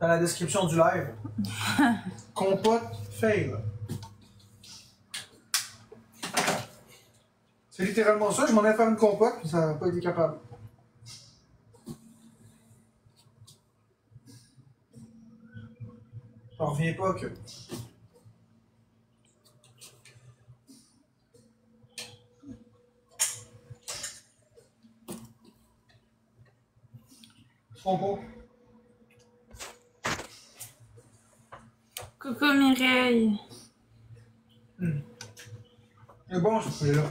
dans la description du live. Compote fail. C'est littéralement ça. Je m'en ai fait une compote, puis ça n'a pas été capable. J'en reviens pas que... Compo. Coucou Mireille. C'est bon ce poulet-là.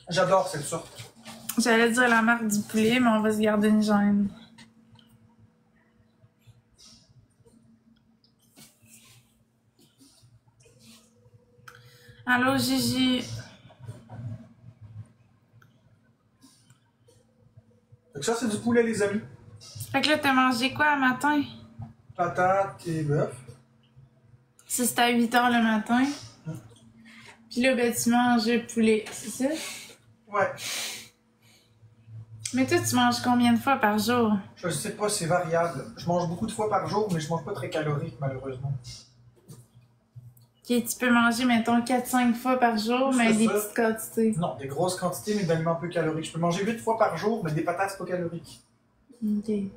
J'adore cette sorte. J'allais dire la marque du poulet, mais on va se garder une gêne. Allô Gigi. Fait que ça, c'est du poulet, les amis. Fait que là, t'as mangé quoi le matin? Patates et bœuf. Si c'était à 8h le matin. Puis là, ben, tu manges le poulet, c'est ça? Ouais. Mais toi, tu manges combien de fois par jour? Je sais pas, c'est variable. Je mange beaucoup de fois par jour, mais je mange pas très calorique, malheureusement. Ok, tu peux manger, mettons, 4-5 fois par jour, mais des ça. petites quantités. Non, des grosses quantités, mais d'aliments peu caloriques. Je peux manger 8 fois par jour, mais des patates, c'est pas calorique. Ok. J'ai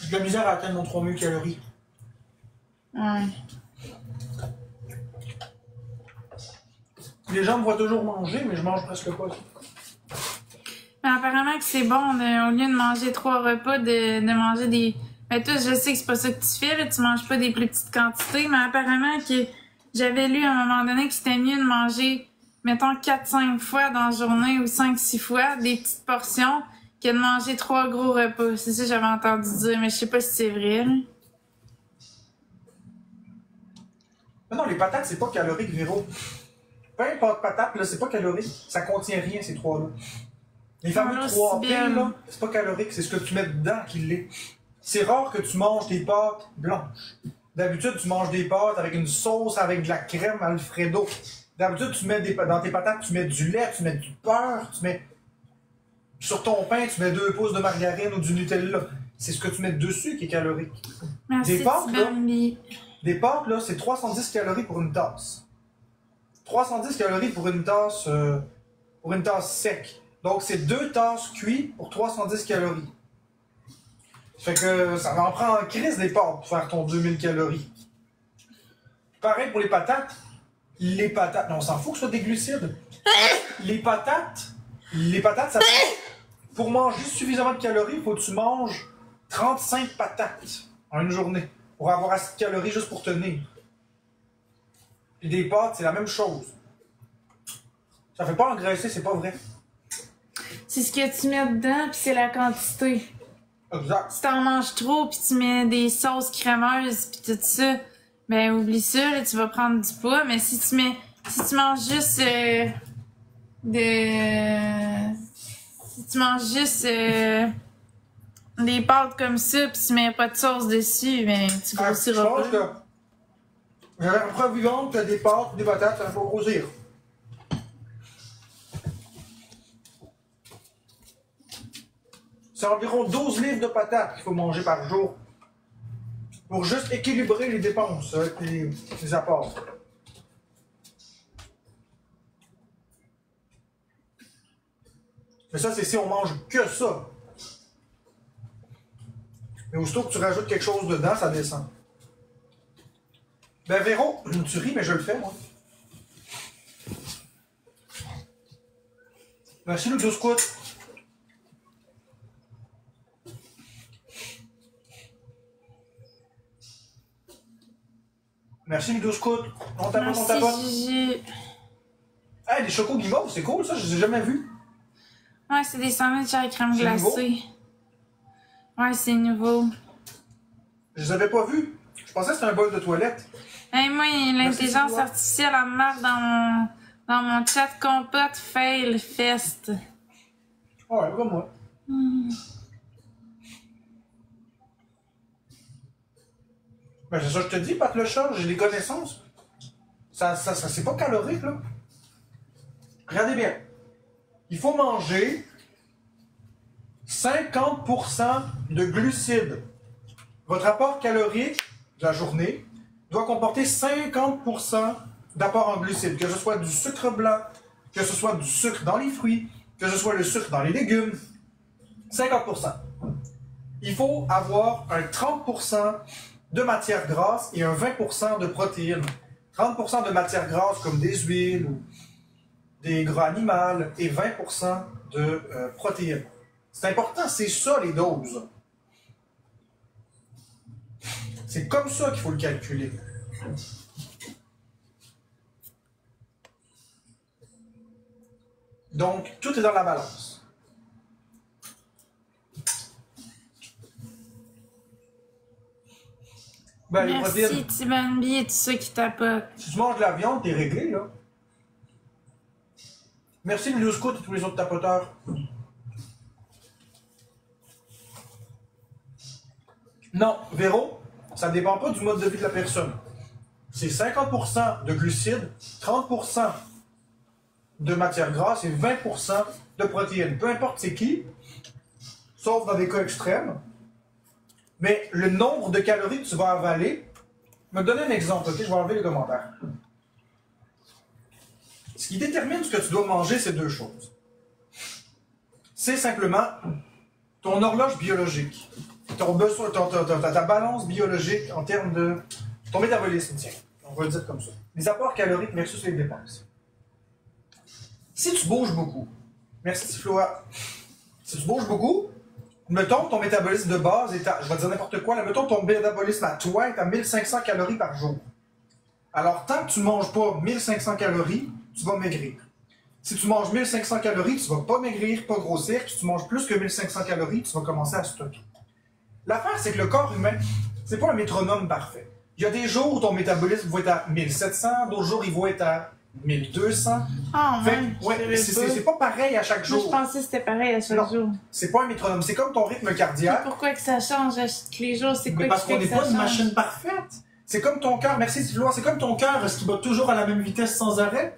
de la misère à atteindre mon 3000 calories. Ouais. Les gens me voient toujours manger, mais je mange presque pas. Mais apparemment que c'est bon, au lieu de manger 3 repas, de manger des... Mais toi, je sais que c'est pas ça que tu fais, là, tu manges pas des plus petites quantités, mais apparemment que j'avais lu à un moment donné que c'était mieux de manger, mettons, 4-5 fois dans la journée ou 5-6 fois, des petites portions, que de manger 3 gros repas. C'est ça que j'avais entendu dire, mais je sais pas si c'est vrai, là. Mais non, les patates, c'est pas calorique, Véro. Peu importe patate, là, c'est pas calorique. Ça contient rien, ces trois-là. Les fameux 3 P, là, c'est pas calorique, c'est ce que tu mets dedans qui l'est. C'est rare que tu manges des pâtes blanches. D'habitude, tu manges des pâtes avec une sauce, avec de la crème Alfredo. D'habitude, tu mets dans tes patates, tu mets du lait, tu mets du beurre, tu mets... Sur ton pain, tu mets 2 pouces de margarine ou du Nutella. C'est ce que tu mets dessus qui est calorique. Merci, des pâtes, là, c'est 310 calories pour une tasse. 310 calories pour une tasse sec. Donc, c'est 2 tasses cuites pour 310 calories. Fait que ça en prend en crise des pâtes pour faire ton 2000 calories. Pareil pour les patates. Les patates, non, on s'en fout que ce soit des glucides. Les patates, ça... Pour manger suffisamment de calories, il faut que tu manges 35 patates en une journée. Pour avoir assez de calories juste pour tenir. Puis des pâtes, c'est la même chose. Ça fait pas engraisser, c'est pas vrai. C'est ce que tu mets dedans, puis c'est la quantité. Exact. Si t'en manges trop, puis tu mets des sauces crémeuses, puis tout ça, ben oublie ça, là, tu vas prendre du poids. Mais si tu manges juste si tu manges juste des pâtes comme ça, puis tu mets pas de sauce dessus, ben tu grossiras pas. Je pense que j'avais la preuve vivante que des pâtes, des patates, ça ne faut pas grossir. C'est environ 12 livres de patates qu'il faut manger par jour pour juste équilibrer les dépenses avec les apports. Mais ça, c'est si on mange que ça. Mais aussitôt que tu rajoutes quelque chose dedans, ça descend. Ben Véro, tu ris, mais je le fais, moi. Merci le 12 squats. Merci Ludo Scout. On tapote, on tapote. Hey, les chocos guimauves, c'est cool ça, je les ai jamais vus. Ouais, c'est des sandwichs à la crème glacée. Ouais, c'est nouveau. Je les avais pas vus. Je pensais que c'était un bol de toilette. Hey, moi, l'intelligence artificielle, elle me marque dans mon chat compote fail fest. Ouais, comme moi. Ben, c'est ça que je te dis, Pat le chat, j'ai des connaissances. Ça c'est pas calorique, là. Regardez bien. il faut manger 50% de glucides. Votre apport calorique de la journée doit comporter 50% d'apport en glucides, que ce soit du sucre blanc, que ce soit du sucre dans les fruits, que ce soit le sucre dans les légumes. 50%. Il faut avoir un 30% de matière grasse et un 20% de protéines. 30% de matière grasse comme des huiles ou des gras animaux et 20% de protéines. C'est important, c'est ça les doses. C'est comme ça qu'il faut le calculer. Donc, tout est dans la balance. Ben, les Merci, protéines, Tibanbi et tout ça qui tapote. si tu manges de la viande, t'es réglé, là. Merci, le Scout et tous les autres tapoteurs. Non, Véro, ça ne dépend pas du mode de vie de la personne. C'est 50% de glucides, 30% de matière grasse et 20% de protéines. Peu importe c'est qui, sauf dans des cas extrêmes. Mais le nombre de calories que tu vas avaler, me donner un exemple, ok? Je vais enlever les commentaires. Ce qui détermine ce que tu dois manger, c'est deux choses. C'est simplement ton horloge biologique, ton besoin, ta balance biologique en termes de ton métabolisme, tiens, on va le dire comme ça. Les apports caloriques versus les dépenses. Si tu bouges beaucoup, merci Floa, si tu bouges beaucoup, mettons que ton métabolisme de base est à, je vais dire n'importe quoi, là, mettons que ton métabolisme à toi est à 1500 calories par jour. Alors, tant que tu ne manges pas 1500 calories, tu vas maigrir. Si tu manges 1500 calories, tu ne vas pas maigrir, pas grossir. Si tu manges plus que 1500 calories, tu vas commencer à stocker. L'affaire, c'est que le corps humain, c'est pas un métronome parfait. Il y a des jours où ton métabolisme va être à 1700, d'autres jours, il va être à 1200. Ah, Ouais, c'est pas pareil à chaque jour. Moi, je pensais que c'était pareil à chaque jour. C'est pas un métronome. C'est comme ton rythme cardiaque. Mais pourquoi que ça change tous les jours? C'est quoi Mais parce qui fait qu'on que n'est ça pas une change? machine parfaite. C'est comme ton cœur, merci Sylvain, c'est comme ton cœur, est-ce qu'il bat toujours à la même vitesse sans arrêt?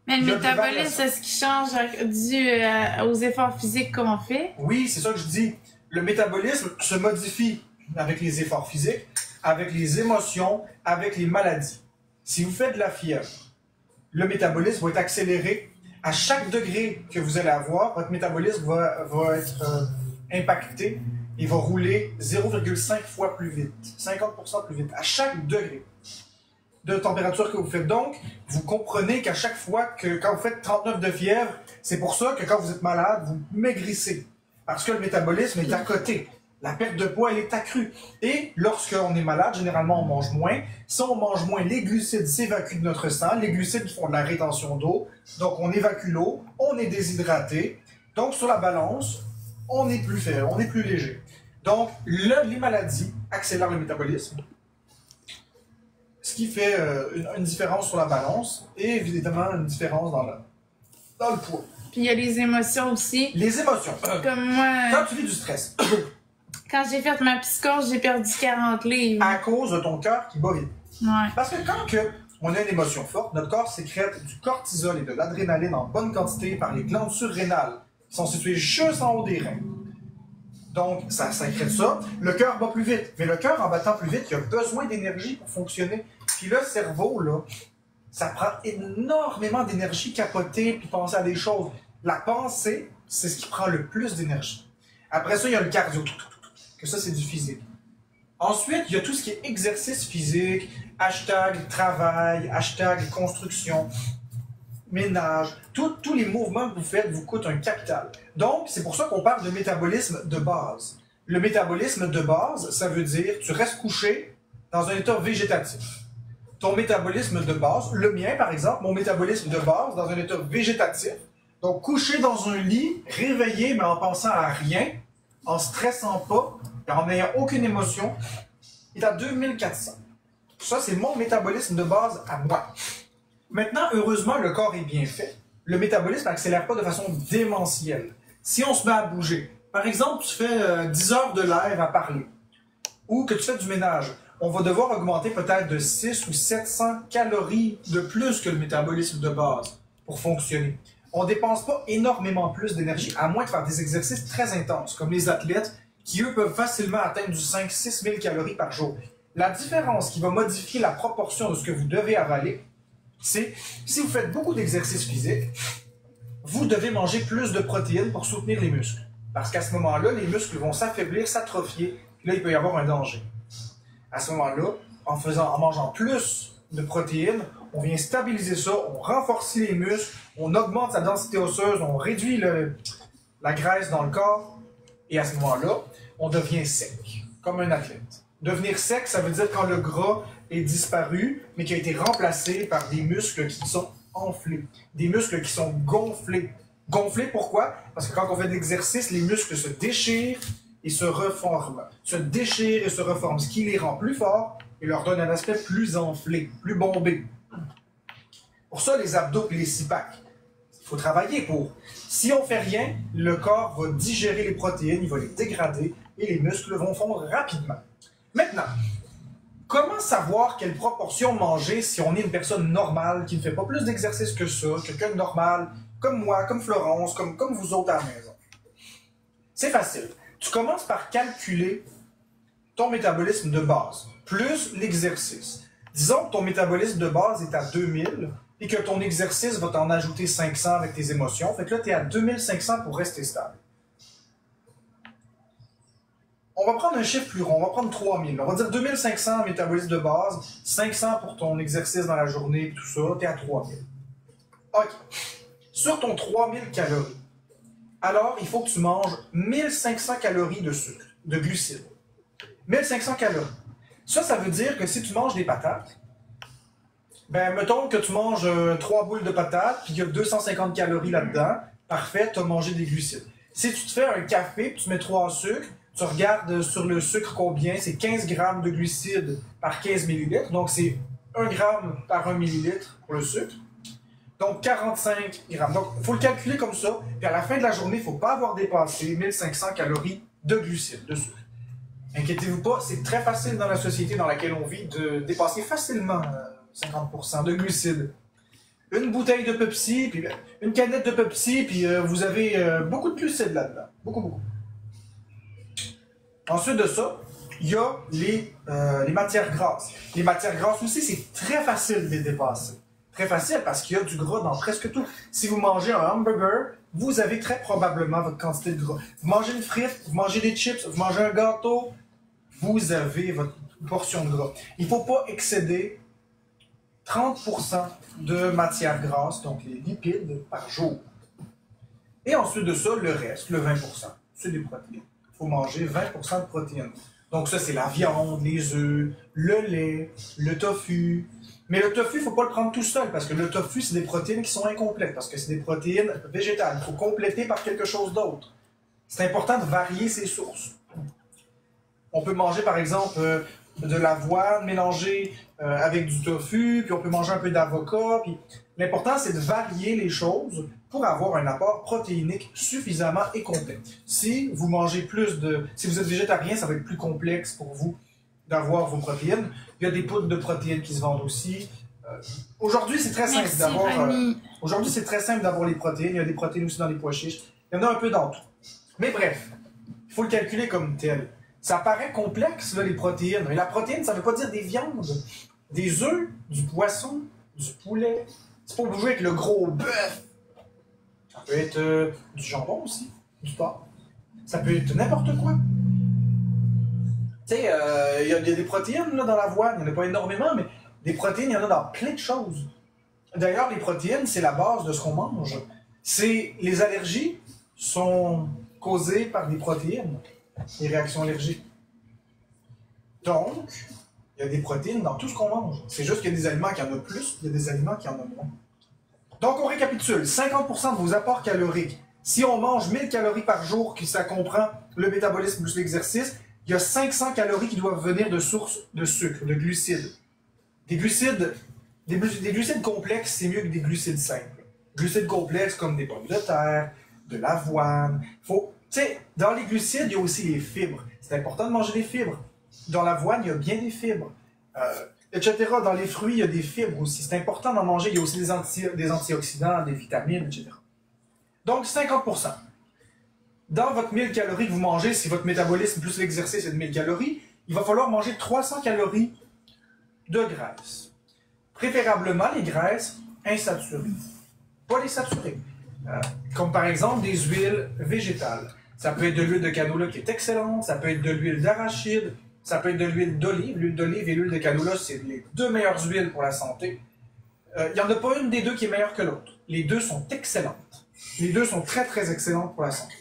Mais Il y le a des métabolisme, variations. est-ce qu'il change dû aux efforts physiques qu'on fait? Oui, c'est ça que je dis. Le métabolisme se modifie avec les efforts physiques, avec les émotions, avec les maladies. Si vous faites de la fièvre, le métabolisme va être accéléré. À chaque degré que vous allez avoir, votre métabolisme va être impacté et va rouler 0,5 fois plus vite, 50% plus vite, à chaque degré de température que vous faites. Donc, vous comprenez qu'à chaque fois que quand vous faites 39 de fièvre, c'est pour ça que quand vous êtes malade, vous maigrissez. Parce que le métabolisme est à côté. La perte de poids, elle est accrue. Et lorsqu'on est malade, généralement, on mange moins. Si on mange moins, les glucides s'évacuent de notre sang. Les glucides font de la rétention d'eau. Donc, on évacue l'eau. On est déshydraté. Donc, sur la balance, on est plus faible, on est plus léger. Donc, les maladies accélèrent le métabolisme. Ce qui fait une différence sur la balance et évidemment une différence dans le poids. Puis il y a les émotions aussi. Les émotions. Comme moi, Quand tu vis du stress, quand j'ai fait ma psychose, j'ai perdu 40 livres. à cause de ton cœur qui bat vite. Ouais. Parce que quand on a une émotion forte, notre corps sécrète du cortisol et de l'adrénaline en bonne quantité par les glandes surrénales qui sont situées juste en haut des reins. Donc, ça sécrète ça. Le cœur bat plus vite. Mais le cœur, en battant plus vite, il a besoin d'énergie pour fonctionner. Puis le cerveau, là, ça prend énormément d'énergie capoter puis penser à des choses. La pensée, c'est ce qui prend le plus d'énergie. Après ça, il y a le cardio. Que ça, c'est du physique. Ensuite, il y a tout ce qui est exercice physique, hashtag travail, hashtag construction, ménage. Tous les mouvements que vous faites vous coûtent un capital. Donc, c'est pour ça qu'on parle de métabolisme de base. Le métabolisme de base, ça veut dire tu restes couché dans un état végétatif. Ton métabolisme de base, le mien par exemple, mon métabolisme de base dans un état végétatif, donc couché dans un lit, réveillé mais en pensant à rien, en stressant pas, et en n'ayant aucune émotion, est à 2400. Ça, c'est mon métabolisme de base à moi. Maintenant, heureusement, le corps est bien fait. Le métabolisme n'accélère pas de façon démentielle. Si on se met à bouger, par exemple, tu fais 10 heures de live à parler, ou que tu fais du ménage, on va devoir augmenter peut-être de 600 ou 700 calories de plus que le métabolisme de base pour fonctionner. on ne dépense pas énormément plus d'énergie, à moins de faire des exercices très intenses, comme les athlètes, qui eux peuvent facilement atteindre du 5-6 000 calories par jour. La différence qui va modifier la proportion de ce que vous devez avaler, c'est si vous faites beaucoup d'exercices physiques, vous devez manger plus de protéines pour soutenir les muscles. Parce qu'à ce moment-là, les muscles vont s'affaiblir, s'atrophier, puis là, il peut y avoir un danger. À ce moment-là, en mangeant plus de protéines, on vient stabiliser ça, on renforce les muscles, on augmente sa densité osseuse, on réduit la graisse dans le corps, et à ce moment-là, on devient sec, comme un athlète. Devenir sec, ça veut dire quand le gras est disparu, mais qui a été remplacé par des muscles qui sont enflés, des muscles qui sont gonflés. Gonflés, pourquoi? Parce que quand on fait de l'exercice, les muscles se déchirent et se reforment. Se déchirent et se reforment, ce qui les rend plus forts et leur donne un aspect plus enflé, plus bombé. Pour ça, les abdos et les six-packs, il faut travailler pour. Si on ne fait rien, le corps va digérer les protéines, il va les dégrader et les muscles vont fondre rapidement. Maintenant, comment savoir quelle proportion manger si on est une personne normale qui ne fait pas plus d'exercice que ça, quelqu'un de normal, comme moi, comme Florence, comme vous autres à la maison? C'est facile. Tu commences par calculer ton métabolisme de base, plus l'exercice. Disons que ton métabolisme de base est à 2000 et que ton exercice va t'en ajouter 500 avec tes émotions. Fait que là, tu es à 2500 pour rester stable. On va prendre un chiffre plus rond, on va prendre 3000. On va dire 2500 métabolisme de base, 500 pour ton exercice dans la journée, tout ça, tu es à 3000. OK. Sur ton 3000 calories, alors il faut que tu manges 1500 calories de sucre, de glucides. 1500 calories. Ça veut dire que si tu manges des patates, ben mettons que tu manges 3 boules de patates, puis il y a 250 calories là-dedans, parfait, tu as mangé des glucides. Si tu te fais un café, puis tu mets 3 sucres, tu regardes sur le sucre combien, c'est 15 grammes de glucides par 15 millilitres, donc c'est 1 gramme par 1 millilitre pour le sucre. Donc 45 grammes. Donc il faut le calculer comme ça, puis à la fin de la journée, il ne faut pas avoir dépassé 1500 calories de glucides, de sucre. Inquiétez-vous pas, c'est très facile dans la société dans laquelle on vit de dépasser facilement 50% de glucides. Une bouteille de Pepsi, puis une canette de Pepsi, puis vous avez beaucoup de glucides là-dedans. Beaucoup, beaucoup. Ensuite de ça, il y a les matières grasses. Les matières grasses aussi, c'est très facile de les dépasser. Très facile parce qu'il y a du gras dans presque tout. Si vous mangez un hamburger, vous avez très probablement votre quantité de gras. Vous mangez une frite, vous mangez des chips, vous mangez un gâteau, vous avez votre portion de gras. Il ne faut pas excéder 30% de matières grasses, donc les lipides, par jour. Et ensuite de ça, le reste, le 20%, c'est des protéines. Il faut manger 20% de protéines. Donc ça, c'est la viande, les œufs, le lait, le tofu. Mais le tofu, il ne faut pas le prendre tout seul, parce que le tofu, c'est des protéines qui sont incomplètes, parce que c'est des protéines végétales. Il faut compléter par quelque chose d'autre. C'est important de varier ses sources. On peut manger, par exemple, de l'avoine mélangée avec du tofu, puis on peut manger un peu d'avocat. L'important, c'est de varier les choses pour avoir un apport protéinique suffisamment et complet. Si vous mangez plus de... Si vous êtes végétarien, ça va être plus complexe pour vous d'avoir vos protéines. Il y a des poudres de protéines qui se vendent aussi. Aujourd'hui, c'est très simple d'avoir... Aujourd'hui, c'est très simple d'avoir les protéines. Il y a des protéines aussi dans les pois chiches. Il y en a un peu dans tout. Mais bref, il faut le calculer comme tel. Ça paraît complexe, là, les protéines. Mais la protéine, ça ne veut pas dire des viandes, des œufs, du poisson, du poulet. C'est pas obligé avec le gros bœuf. Ça peut être du jambon aussi, du porc. Ça peut être n'importe quoi. Tu sais, il y a des protéines là, dans l'avoine. Il n'y en a pas énormément, mais des protéines, il y en a dans plein de choses. D'ailleurs, les protéines, c'est la base de ce qu'on mange. Les allergies sont causées par des protéines. Les réactions allergiques. Donc, il y a des protéines dans tout ce qu'on mange. C'est juste qu'il y a des aliments qui en ont plus, il y a des aliments qui en ont moins. Donc, on récapitule. 50% de vos apports caloriques. Si on mange 1000 calories par jour, que ça comprend le métabolisme plus l'exercice, il y a 500 calories qui doivent venir de sources de sucre, de glucides. Des glucides complexes, c'est mieux que des glucides simples. Glucides complexes comme des pommes de terre, de l'avoine. Tu sais, dans les glucides, il y a aussi les fibres. C'est important de manger des fibres. Dans l'avoine, il y a bien des fibres. Etc. Dans les fruits, il y a des fibres aussi. C'est important d'en manger. Il y a aussi des antioxydants, des vitamines, etc. Donc 50%. Dans votre 1000 calories que vous mangez, si votre métabolisme plus l'exercice est de 1000 calories, il va falloir manger 300 calories de graisse. Préférablement les graisses insaturées, pas les saturées. Comme par exemple des huiles végétales. Ça peut être de l'huile de canola qui est excellente, ça peut être de l'huile d'arachide, ça peut être de l'huile d'olive. L'huile d'olive et l'huile de canola, c'est les deux meilleures huiles pour la santé. Il n'y en a pas une des deux qui est meilleure que l'autre. Les deux sont excellentes. Les deux sont très très excellentes pour la santé.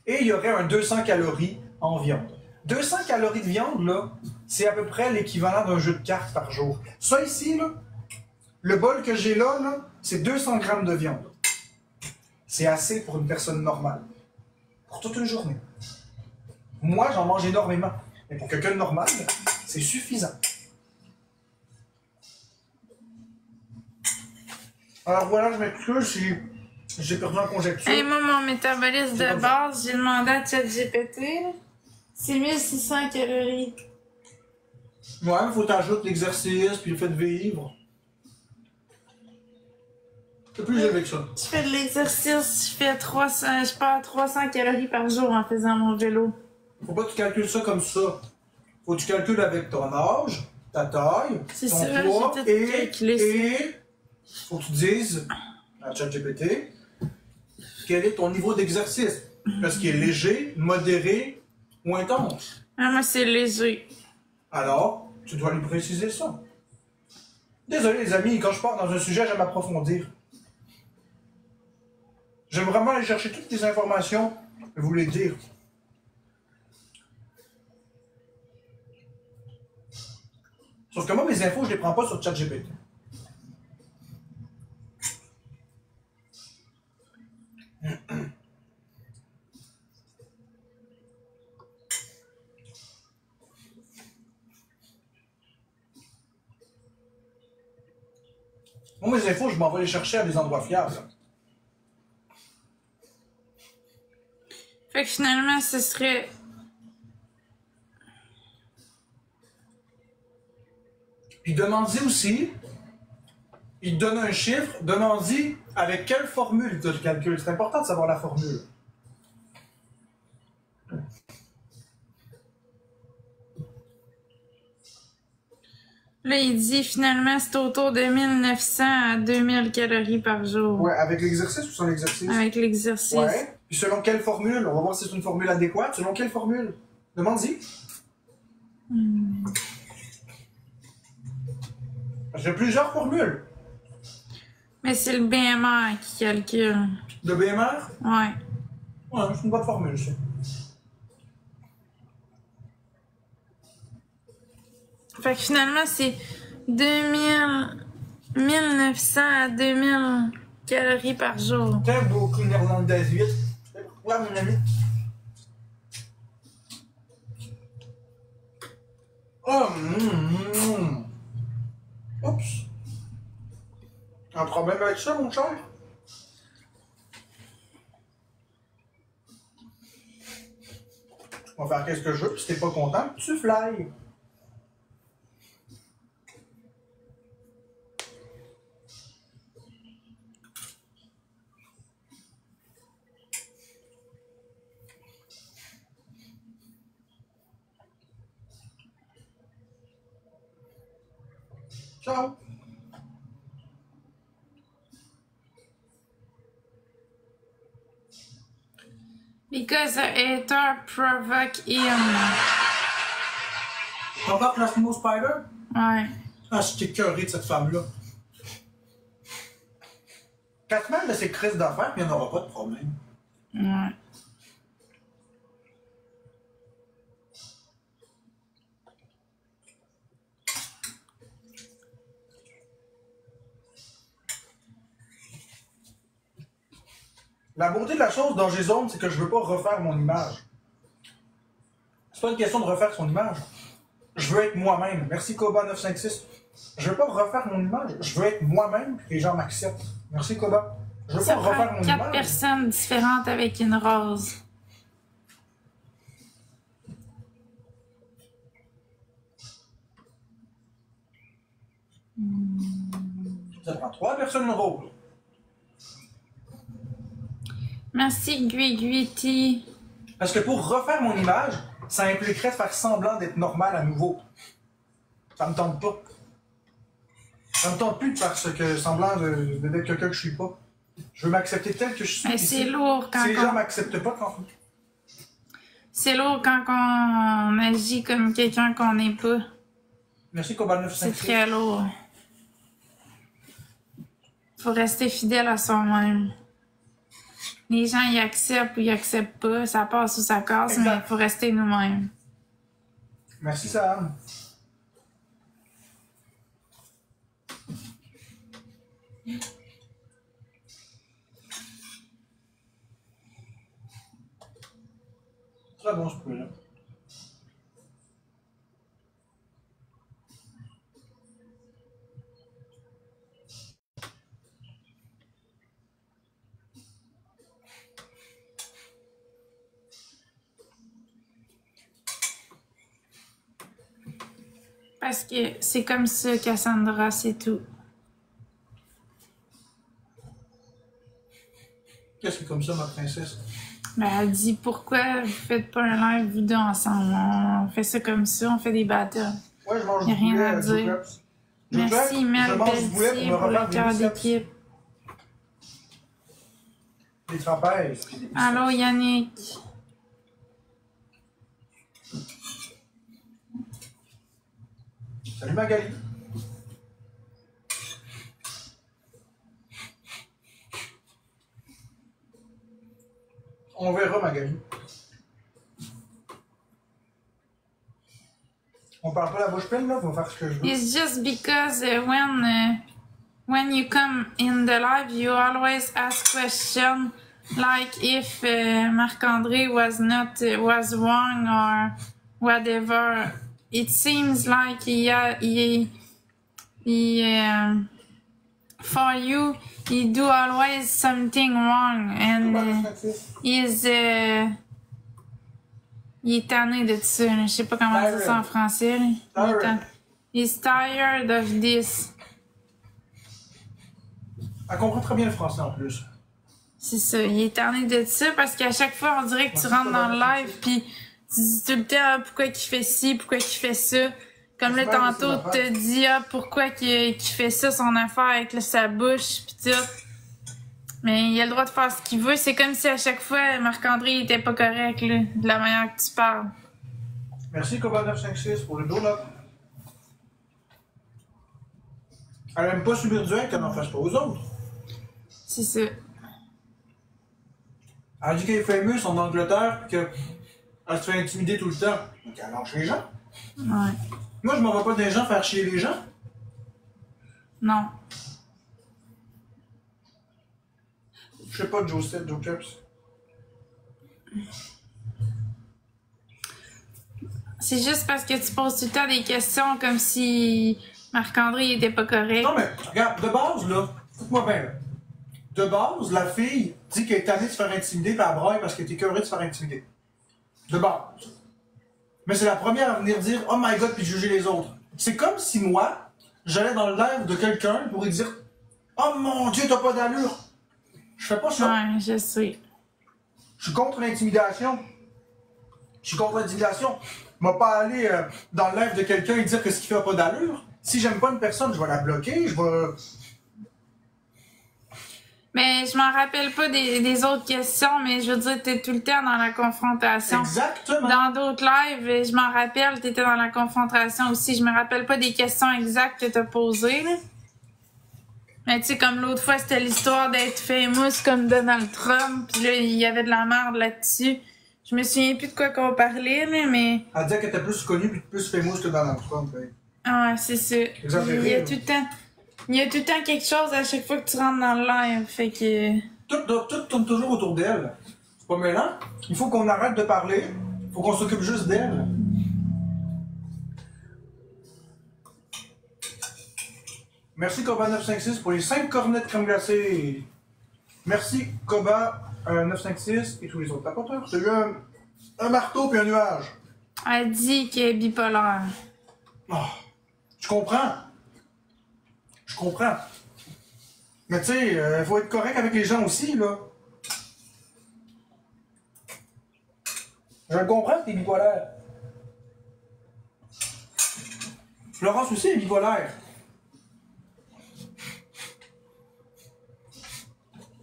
Et il y aurait un 200 calories en viande. 200 calories de viande, là, c'est à peu près l'équivalent d'un jeu de cartes par jour. Ça ici, là, le bol que j'ai là, c'est 200 grammes de viande. C'est assez pour une personne normale. Pour toute une journée. Moi, j'en mange énormément. Mais pour quelqu'un de normal, c'est suffisant. Alors voilà, je m'excuse, j'ai perdu en conjecture. Hey, moi, mon métabolisme de base, j'ai demandé à ChatGPT, c'est 1600 calories. Ouais, il faut t'ajouter l'exercice, puis le fait de vivre. C'est plus élevé que ça. Je fais de l'exercice, je perds 300 calories par jour en faisant mon vélo. Faut pas que tu calcules ça comme ça. Faut que tu calcules avec ton âge, ta taille, ton poids, et faut que tu dises à ChatGPT quel est ton niveau d'exercice. Est-ce qu'il est léger, modéré ou intense? Ah, moi, c'est léger. Alors, tu dois lui préciser ça. Désolé les amis, quand je pars dans un sujet, j'aime approfondir. J'aime vraiment aller chercher toutes les informations et vous les dire. Sauf que moi, mes infos, je les prends pas sur ChatGPT. Moi, mes infos, je m'en vais les chercher à des endroits fiables. Fait que finalement, ce serait... Puis demandez aussi, il te donne un chiffre, demandez avec quelle formule il te le calcule. C'est important de savoir la formule. Là, il dit finalement, c'est autour de 1900 à 2000 calories par jour. Ouais, avec l'exercice ou sans l'exercice? Avec l'exercice. Ouais. Puis selon quelle formule? On va voir si c'est une formule adéquate. Selon quelle formule? Demande-y. J'ai plusieurs formules. Mais c'est le BMR qui calcule. De BMR? Ouais. Ouais, c'est une bonne formule, ça. Fait que finalement, c'est 1900 à 2000 calories par jour. T'as beaucoup néerlandais vite. Ouais, mon ami. Oh, Oups. Un problème avec ça, mon cher? On va faire qu'est-ce que je veux, puis si t'es pas content, tu fly. Ciao. Because the hater provoke him. Encore la Smooth Spider? Ouais. Ah, je t'ai écœuré de cette femme-là. 4 semaines de ces crises d'affaires, puis il n'y en aura pas de problème. Ouais. La beauté de la chose dans G-Zone, c'est que je veux pas refaire mon image. C'est pas une question de refaire son image. Je veux être moi-même. Merci Koba956. Je veux pas refaire mon image. Je veux être moi-même et que les gens m'acceptent. Merci Koba. Je veux Ça pas refaire prend mon 4 image. personnes différentes avec une rose. Ça prend 3 personnes roses. Merci, Guiguiti. Parce que pour refaire mon image, ça impliquerait de faire semblant d'être normal à nouveau. Ça me tente pas. Ça me tente plus de faire semblant d'être quelqu'un que je suis pas. Je veux m'accepter tel que je suis. Mais c'est lourd quand Si les gens m'acceptent pas, quand... C'est lourd quand on agit comme quelqu'un qu'on n'est pas. Merci, Cobalt 956. C'est très lourd. Faut rester fidèle à soi-même. Les gens y acceptent ou y acceptent pas, ça passe ou ça casse, Exact. mais il faut rester nous-mêmes. Merci, Sam. Très bon ce poulet-là. Parce que c'est comme ça, Cassandra, c'est tout. Qu'est-ce que c'est comme ça, ma princesse? Ben, elle dit pourquoi vous faites pas un live vous deux ensemble. On fait ça comme ça, on fait des battles. Ouais, je mange Y a du rien poulet à à dire. Joe Clubs. Merci, Je Mel mange du poulet Pelletier, pour me pour le refaire cœur des biceps. d'équipe. Des trapèzes. puis des biceps. Allô, Yannick. Salut Magali. On verra Magali. On parle pas la bouche pleine là, on va faire ce que je veux. It's just because when you come in the live, you always ask questions like if Marc-André was wrong or whatever. It seems like for you, he do always something wrong and il est tanné de ça. Je sais pas comment dire ça en français. Là. He's tired of this. Elle comprend très bien le français en plus. C'est ça, il est tanné de ça parce qu'à chaque fois, on dirait que tu rentres dans le live puis tu dis tout le temps ah, pourquoi qu'il fait ci, pourquoi qu'il fait ça. Comme là, tantôt, tu te dis ah, pourquoi qu'il fait ça, son affaire avec là, sa bouche pis tout. Mais il a le droit de faire ce qu'il veut. C'est comme si à chaque fois, Marc-André était pas correct là, de la manière que tu parles. Merci Cobalt 956 pour le donut. Elle aime pas subir du hate qu'elle n'en fasse pas aux autres. C'est ça. Elle dit qu'elle est fameuse en Angleterre et qu'elle se fait intimider tout le temps. Donc elle lâche les gens. Ouais. Moi, je m'en vais pas des gens faire chier les gens. Non. Je sais pas, Joe Cups. C'est juste parce que tu poses tout le temps des questions comme si Marc-André était pas correct. Non, mais regarde, de base, là, écoute-moi bien, là. De base, la fille dit qu'elle est tannée de se faire intimider par elle braille parce qu'elle est écœurée de se faire intimider. De base. Mais c'est la première à venir dire oh my god puis juger les autres. C'est comme si moi, j'allais dans le live de quelqu'un pour lui dire oh mon dieu, t'as pas d'allure. Je fais pas ça. Ouais, je sais. Je suis contre l'intimidation. Je suis contre l'intimidation. Je vais pas aller dans le live de quelqu'un et dire que ce qu'il fait a pas d'allure. Si j'aime pas une personne, je vais la bloquer, je vais. Mais je m'en rappelle pas des autres questions, mais je veux dire, t'es tout le temps dans la confrontation. Exactement. Dans d'autres lives, je m'en rappelle, t'étais dans la confrontation aussi. Je me rappelle pas des questions exactes que t'as posées, là. Mais tu sais, comme l'autre fois, c'était l'histoire d'être famous comme Donald Trump, pis là, il y avait de la merde là-dessus. Je me souviens plus de quoi qu'on parlait, là, mais... Elle disait qu'elle était plus connue et plus famous que Donald Trump. Hein. Ah ouais, c'est ça. Il y a tout le temps... Il y a tout le temps quelque chose à chaque fois que tu rentres dans le live, fait que... Tout tourne toujours autour d'elle. C'est pas mêlant. Il faut qu'on arrête de parler. Il faut qu'on s'occupe juste d'elle. Merci Koba 956 pour les 5 cornets de crème glacée. Merci Koba 956 et tous les autres tapoteurs. C'est eu un marteau puis un nuage. Elle dit qu'elle est bipolaire. Oh, je comprends. Je comprends. Mais tu sais, il faut être correct avec les gens aussi, là. Je le comprends que t'es bipolaire. Florence aussi est bipolaire.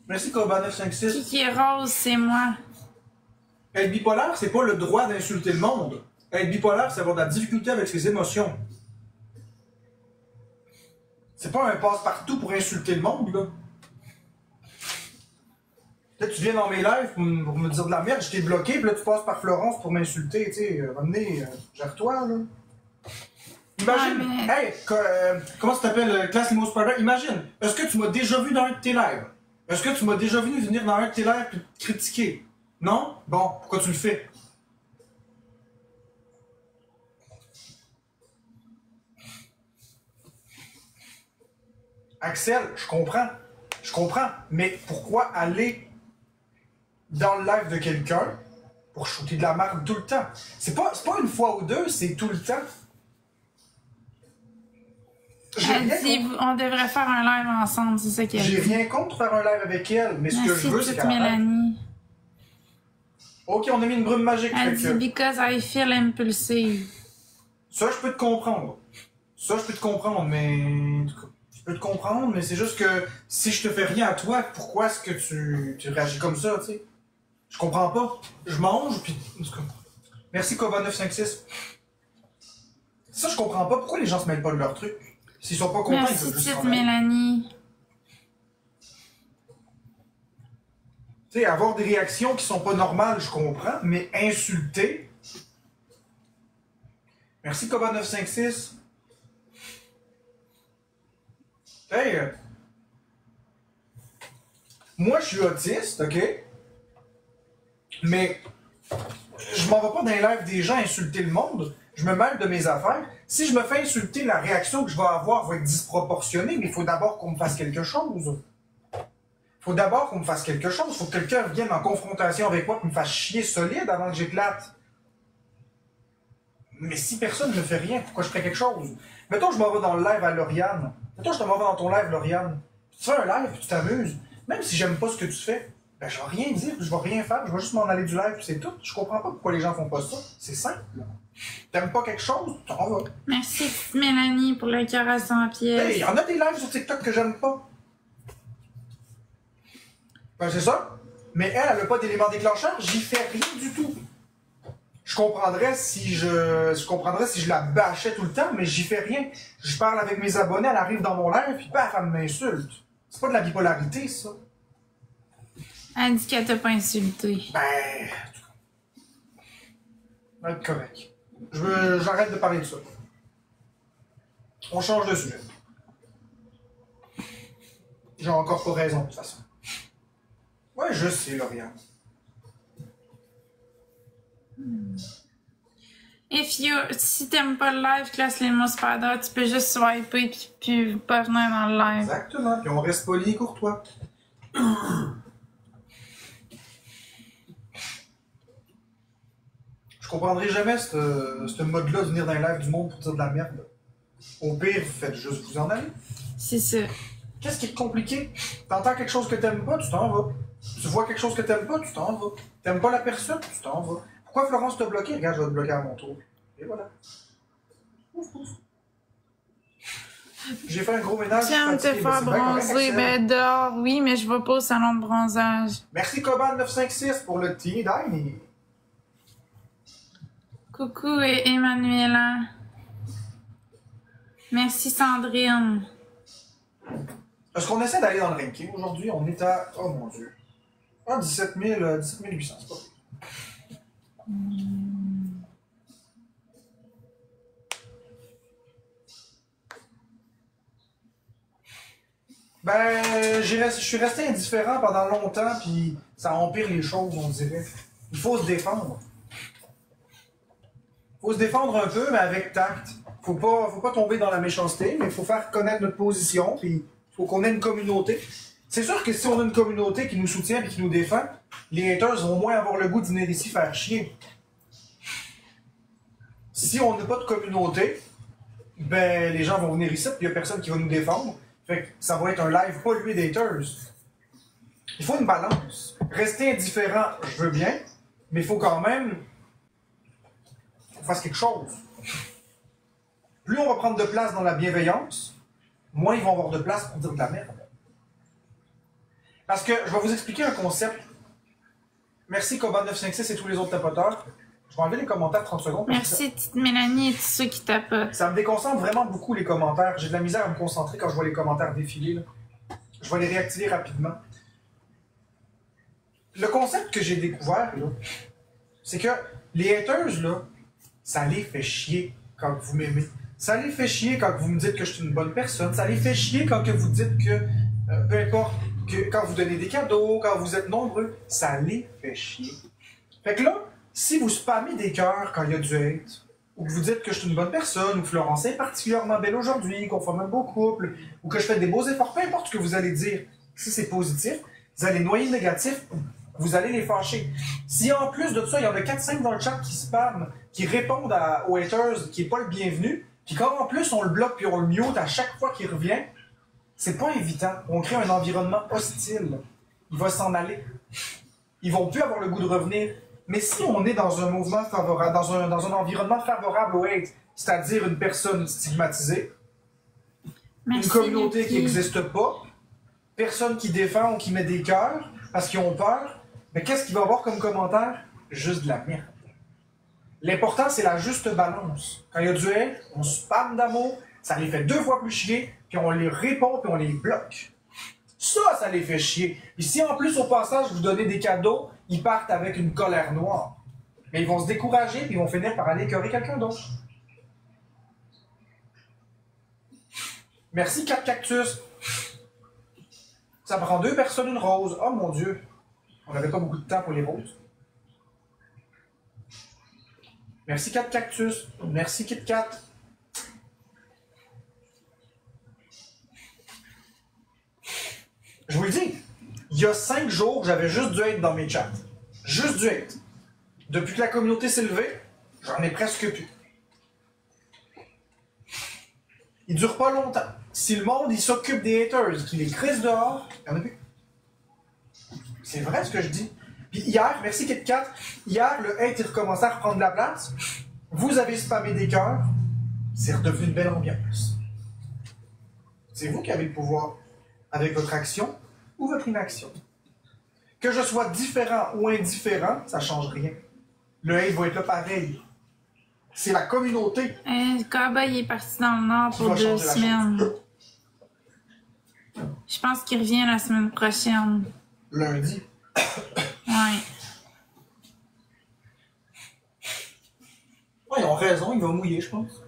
Merci Coba956. Qui est rose, c'est moi. Être bipolaire, c'est pas le droit d'insulter le monde. Être bipolaire, c'est avoir de la difficulté avec ses émotions. C'est pas un passe-partout pour insulter le monde, là. Là, tu viens dans mes lives pour me dire de la merde, je t'ai bloqué, puis là, tu passes par Florence pour m'insulter, tu sais. Ramenez, gère-toi, là. Imagine, Ouais, mais... hey, comment ça s'appelle, Class Limo Spider? Imagine, est-ce que tu m'as déjà vu dans un de tes lives? Est-ce que tu m'as déjà vu venir dans un de tes lives et te critiquer? Non? Bon, pourquoi tu le fais? Axel, je comprends, mais pourquoi aller dans le live de quelqu'un pour shooter de la merde tout le temps? C'est pas une fois ou deux, c'est tout le temps. Elle dit, on devrait faire un live ensemble, c'est ça qu'elle dit. J'ai rien contre faire un live avec elle, mais ce que je veux, c'est qu'elle Mélanie. Ok, on a mis une brume magique. Elle dit, because I feel impulsive. Ça, je peux te comprendre. Mais... Je peux te comprendre, mais c'est juste que si je te fais rien à toi, pourquoi est-ce que tu réagis comme ça, tu sais? Je comprends pas. Je mange, puis... Merci, Coba956. Ça, je comprends pas. Pourquoi les gens se mêlent pas de leur truc? S'ils sont pas contents, ils peuvent juste s'en aller. Mélanie. Tu sais, avoir des réactions qui sont pas normales, je comprends, mais insulter... Merci, Coba956. Hey! Moi, je suis autiste, ok? Mais je m'en vais pas dans les lives des gens insulter le monde. Je me mêle de mes affaires. Si je me fais insulter, la réaction que je vais avoir va être disproportionnée, mais il faut d'abord qu'on me fasse quelque chose. Faut que quelqu'un vienne en confrontation avec moi et me fasse chier solide avant que j'éclate. Mais si personne ne me fait rien, pourquoi je ferais quelque chose? Mettons, je m'en vais dans le live à Lauriane. Mettons, je m'en vais dans ton live, Lauriane. Tu fais un live et tu t'amuses. Même si j'aime pas ce que tu fais, ben je vais rien dire, je vais rien faire, je vais juste m'en aller du live, c'est tout. Je comprends pas pourquoi les gens font pas ça. C'est simple. T'aimes pas quelque chose, tu t'en vas. Merci, Mélanie, pour le cœur à 100 pièces. Hey, il y en a des lives sur TikTok que j'aime pas. Ben, c'est ça. Mais elle a pas d'élément déclencheur, j'y fais rien du tout. Je comprendrais si je la bâchais tout le temps, mais j'y fais rien. Je parle avec mes abonnés, elle arrive dans mon live, puis paf, elle m'insulte. C'est pas de la bipolarité, ça. Elle dit qu'elle t'a pas insulté. Ben, va être correct. J'arrête de parler de ça. On change de sujet. J'ai encore pas raison, de toute façon. Ouais, je sais, Lauriane. Si t'aimes pas le live, Class Limo Spider, tu peux juste swiper puis pas venir dans le live. Exactement, puis on reste poli et courtois. Je comprendrai jamais ce mode-là de venir dans un live du monde pour dire de la merde. Au pire, vous faites juste vous en aller. C'est ça. Qu'est-ce qui est compliqué? T'entends quelque chose que t'aimes pas, tu t'en vas. Tu vois quelque chose que t'aimes pas, tu t'en vas. T'aimes pas la personne, tu t'en vas. Pourquoi Florence t'a bloqué? Regarde, je vais te bloquer à mon tour. Et voilà. Ouf, ouf. J'ai fait un gros ménage. Tu aimes te faire bronzer, ben dehors, oui, mais je vais pas au salon de bronzage. Merci Coban956 pour le Teeny Tiny. Coucou Emmanuela. Merci Sandrine. Est-ce qu'on essaie d'aller dans le ranking aujourd'hui? On est à... Oh mon Dieu. Ah, 17 800, c'est pas pire. Ben, je suis resté indifférent pendant longtemps, puis ça empire les choses, on dirait. Il faut se défendre. Faut se défendre un peu, mais avec tact. Faut pas tomber dans la méchanceté, mais il faut faire connaître notre position, puis il faut qu'on ait une communauté. C'est sûr que si on a une communauté qui nous soutient et qui nous défend, les haters vont moins avoir le goût de venir ici faire chier. Si on n'a pas de communauté, ben les gens vont venir ici, puis il n'y a personne qui va nous défendre. Fait que ça va être un live pollué d'haters. Il faut une balance. Rester indifférent, je veux bien, mais il faut quand même qu'on fasse quelque chose. Plus on va prendre de place dans la bienveillance, moins ils vont avoir de place pour dire de la merde. Parce que je vais vous expliquer un concept. Merci Coban956 et tous les autres tapoteurs. Je vais enlever les commentaires 30 secondes. Merci, petite Mélanie et tous ceux qui tapotent. Ça me déconcentre vraiment beaucoup les commentaires. J'ai de la misère à me concentrer quand je vois les commentaires défiler. Là. Je vais les réactiver rapidement. Le concept que j'ai découvert, là, c'est que les haters, là, ça les fait chier quand vous m'aimez. Ça les fait chier quand vous me dites que je suis une bonne personne. Ça les fait chier quand que vous dites que, peu importe, que quand vous donnez des cadeaux, quand vous êtes nombreux, ça les fait chier. Fait que là, si vous spammez des cœurs quand il y a du hate, ou que vous dites que je suis une bonne personne, ou que Florence est particulièrement belle aujourd'hui, qu'on forme un beau couple, ou que je fais des beaux efforts, peu importe ce que vous allez dire, si c'est positif, vous allez noyer le négatif, vous allez les fâcher. Si en plus de ça, il y en a 4-5 dans le chat qui spamment, qui répondent aux haters, qui n'est pas le bienvenu, puis quand en plus on le bloque puis on le mute à chaque fois qu'il revient, c'est pas évitant. On crée un environnement hostile. Il va s'en aller. Ils vont plus avoir le goût de revenir. Mais si on est dans un mouvement favorable, dans un environnement favorable au hate, c'est-à-dire une personne stigmatisée, Merci, une communauté Lucky. qui n'existe pas, personne qui défend ou qui met des cœurs parce qu'ils ont peur, mais qu'est-ce qu'il va y avoir comme commentaire? Juste de la merde. L'important, c'est la juste balance. Quand il y a du hate, on spamme d'amour, ça les fait 2 fois plus chier, puis on les répond, puis on les bloque. Ça les fait chier. Puis si en plus, au passage, vous donnez des cadeaux, ils partent avec une colère noire. Mais ils vont se décourager, puis ils vont finir par aller écœurer quelqu'un d'autre. Merci, 4 cactus. Ça prend 2 personnes, une rose. Oh mon Dieu. On n'avait pas beaucoup de temps pour les roses. Merci, 4 cactus. Merci, Kit Kat. Je vous le dis, il y a 5 jours, j'avais juste du hate dans mes chats. Juste du hate. Depuis que la communauté s'est levée, j'en ai presque plus. Il dure pas longtemps. Si le monde il s'occupe des haters, qu'il les crisse dehors, il n'y en a plus. C'est vrai ce que je dis. Puis hier, merci Kit Kat, hier le hate il recommençait à reprendre de la place. Vous avez spammé des cœurs, c'est redevenu une belle ambiance. C'est vous qui avez le pouvoir avec votre action ou votre inaction. Que je sois différent ou indifférent, ça ne change rien. Le hate va être là pareil. C'est la communauté. Le cowboy est parti dans le nord Qui pour va 2 changer la semaines. Je pense qu'il revient la semaine prochaine. Lundi. Ouais. Ouais, ils ont raison, il va mouiller, je pense.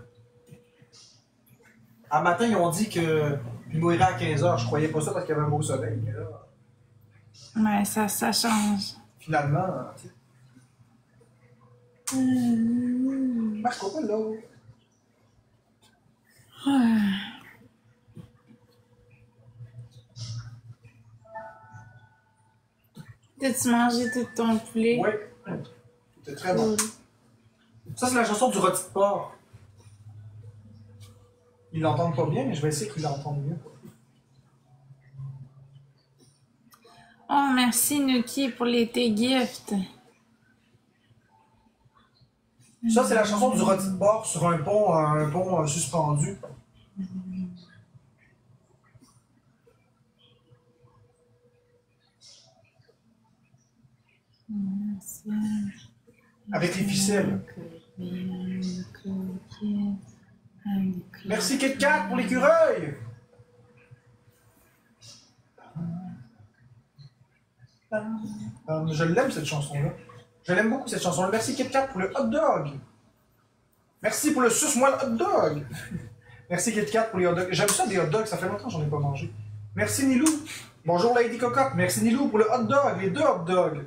Un matin, ils ont dit qu'il mourrait à 15h. Je croyais pas ça parce qu'il y avait un beau soleil. Mais là, Ouais, ça change. finalement, tu sais. Marche pas là. T'as-tu mangé tout ton poulet? Oui. C'était très bon. Ça, c'est la chanson du rôti de porc. Ils l'entendent pas bien, mais je vais essayer qu'ils l'entendent mieux. Oh, merci Nuki pour les tes gifts. Ça, c'est la chanson du rôti de porc sur un pont suspendu. Avec les ficelles. Merci Kit Kat pour l'écureuil. Je l'aime cette chanson-là. Je l'aime beaucoup cette chanson-là. Merci Kit Kat pour le hot dog. Merci pour le suce-moi le hot dog. Merci Kit Kat pour les hot dogs. J'aime ça des hot dogs, ça fait longtemps que j'en ai pas mangé. Merci Nilou. Bonjour Lady Cocotte. Merci Nilou pour le hot dog, les 2 hot dogs.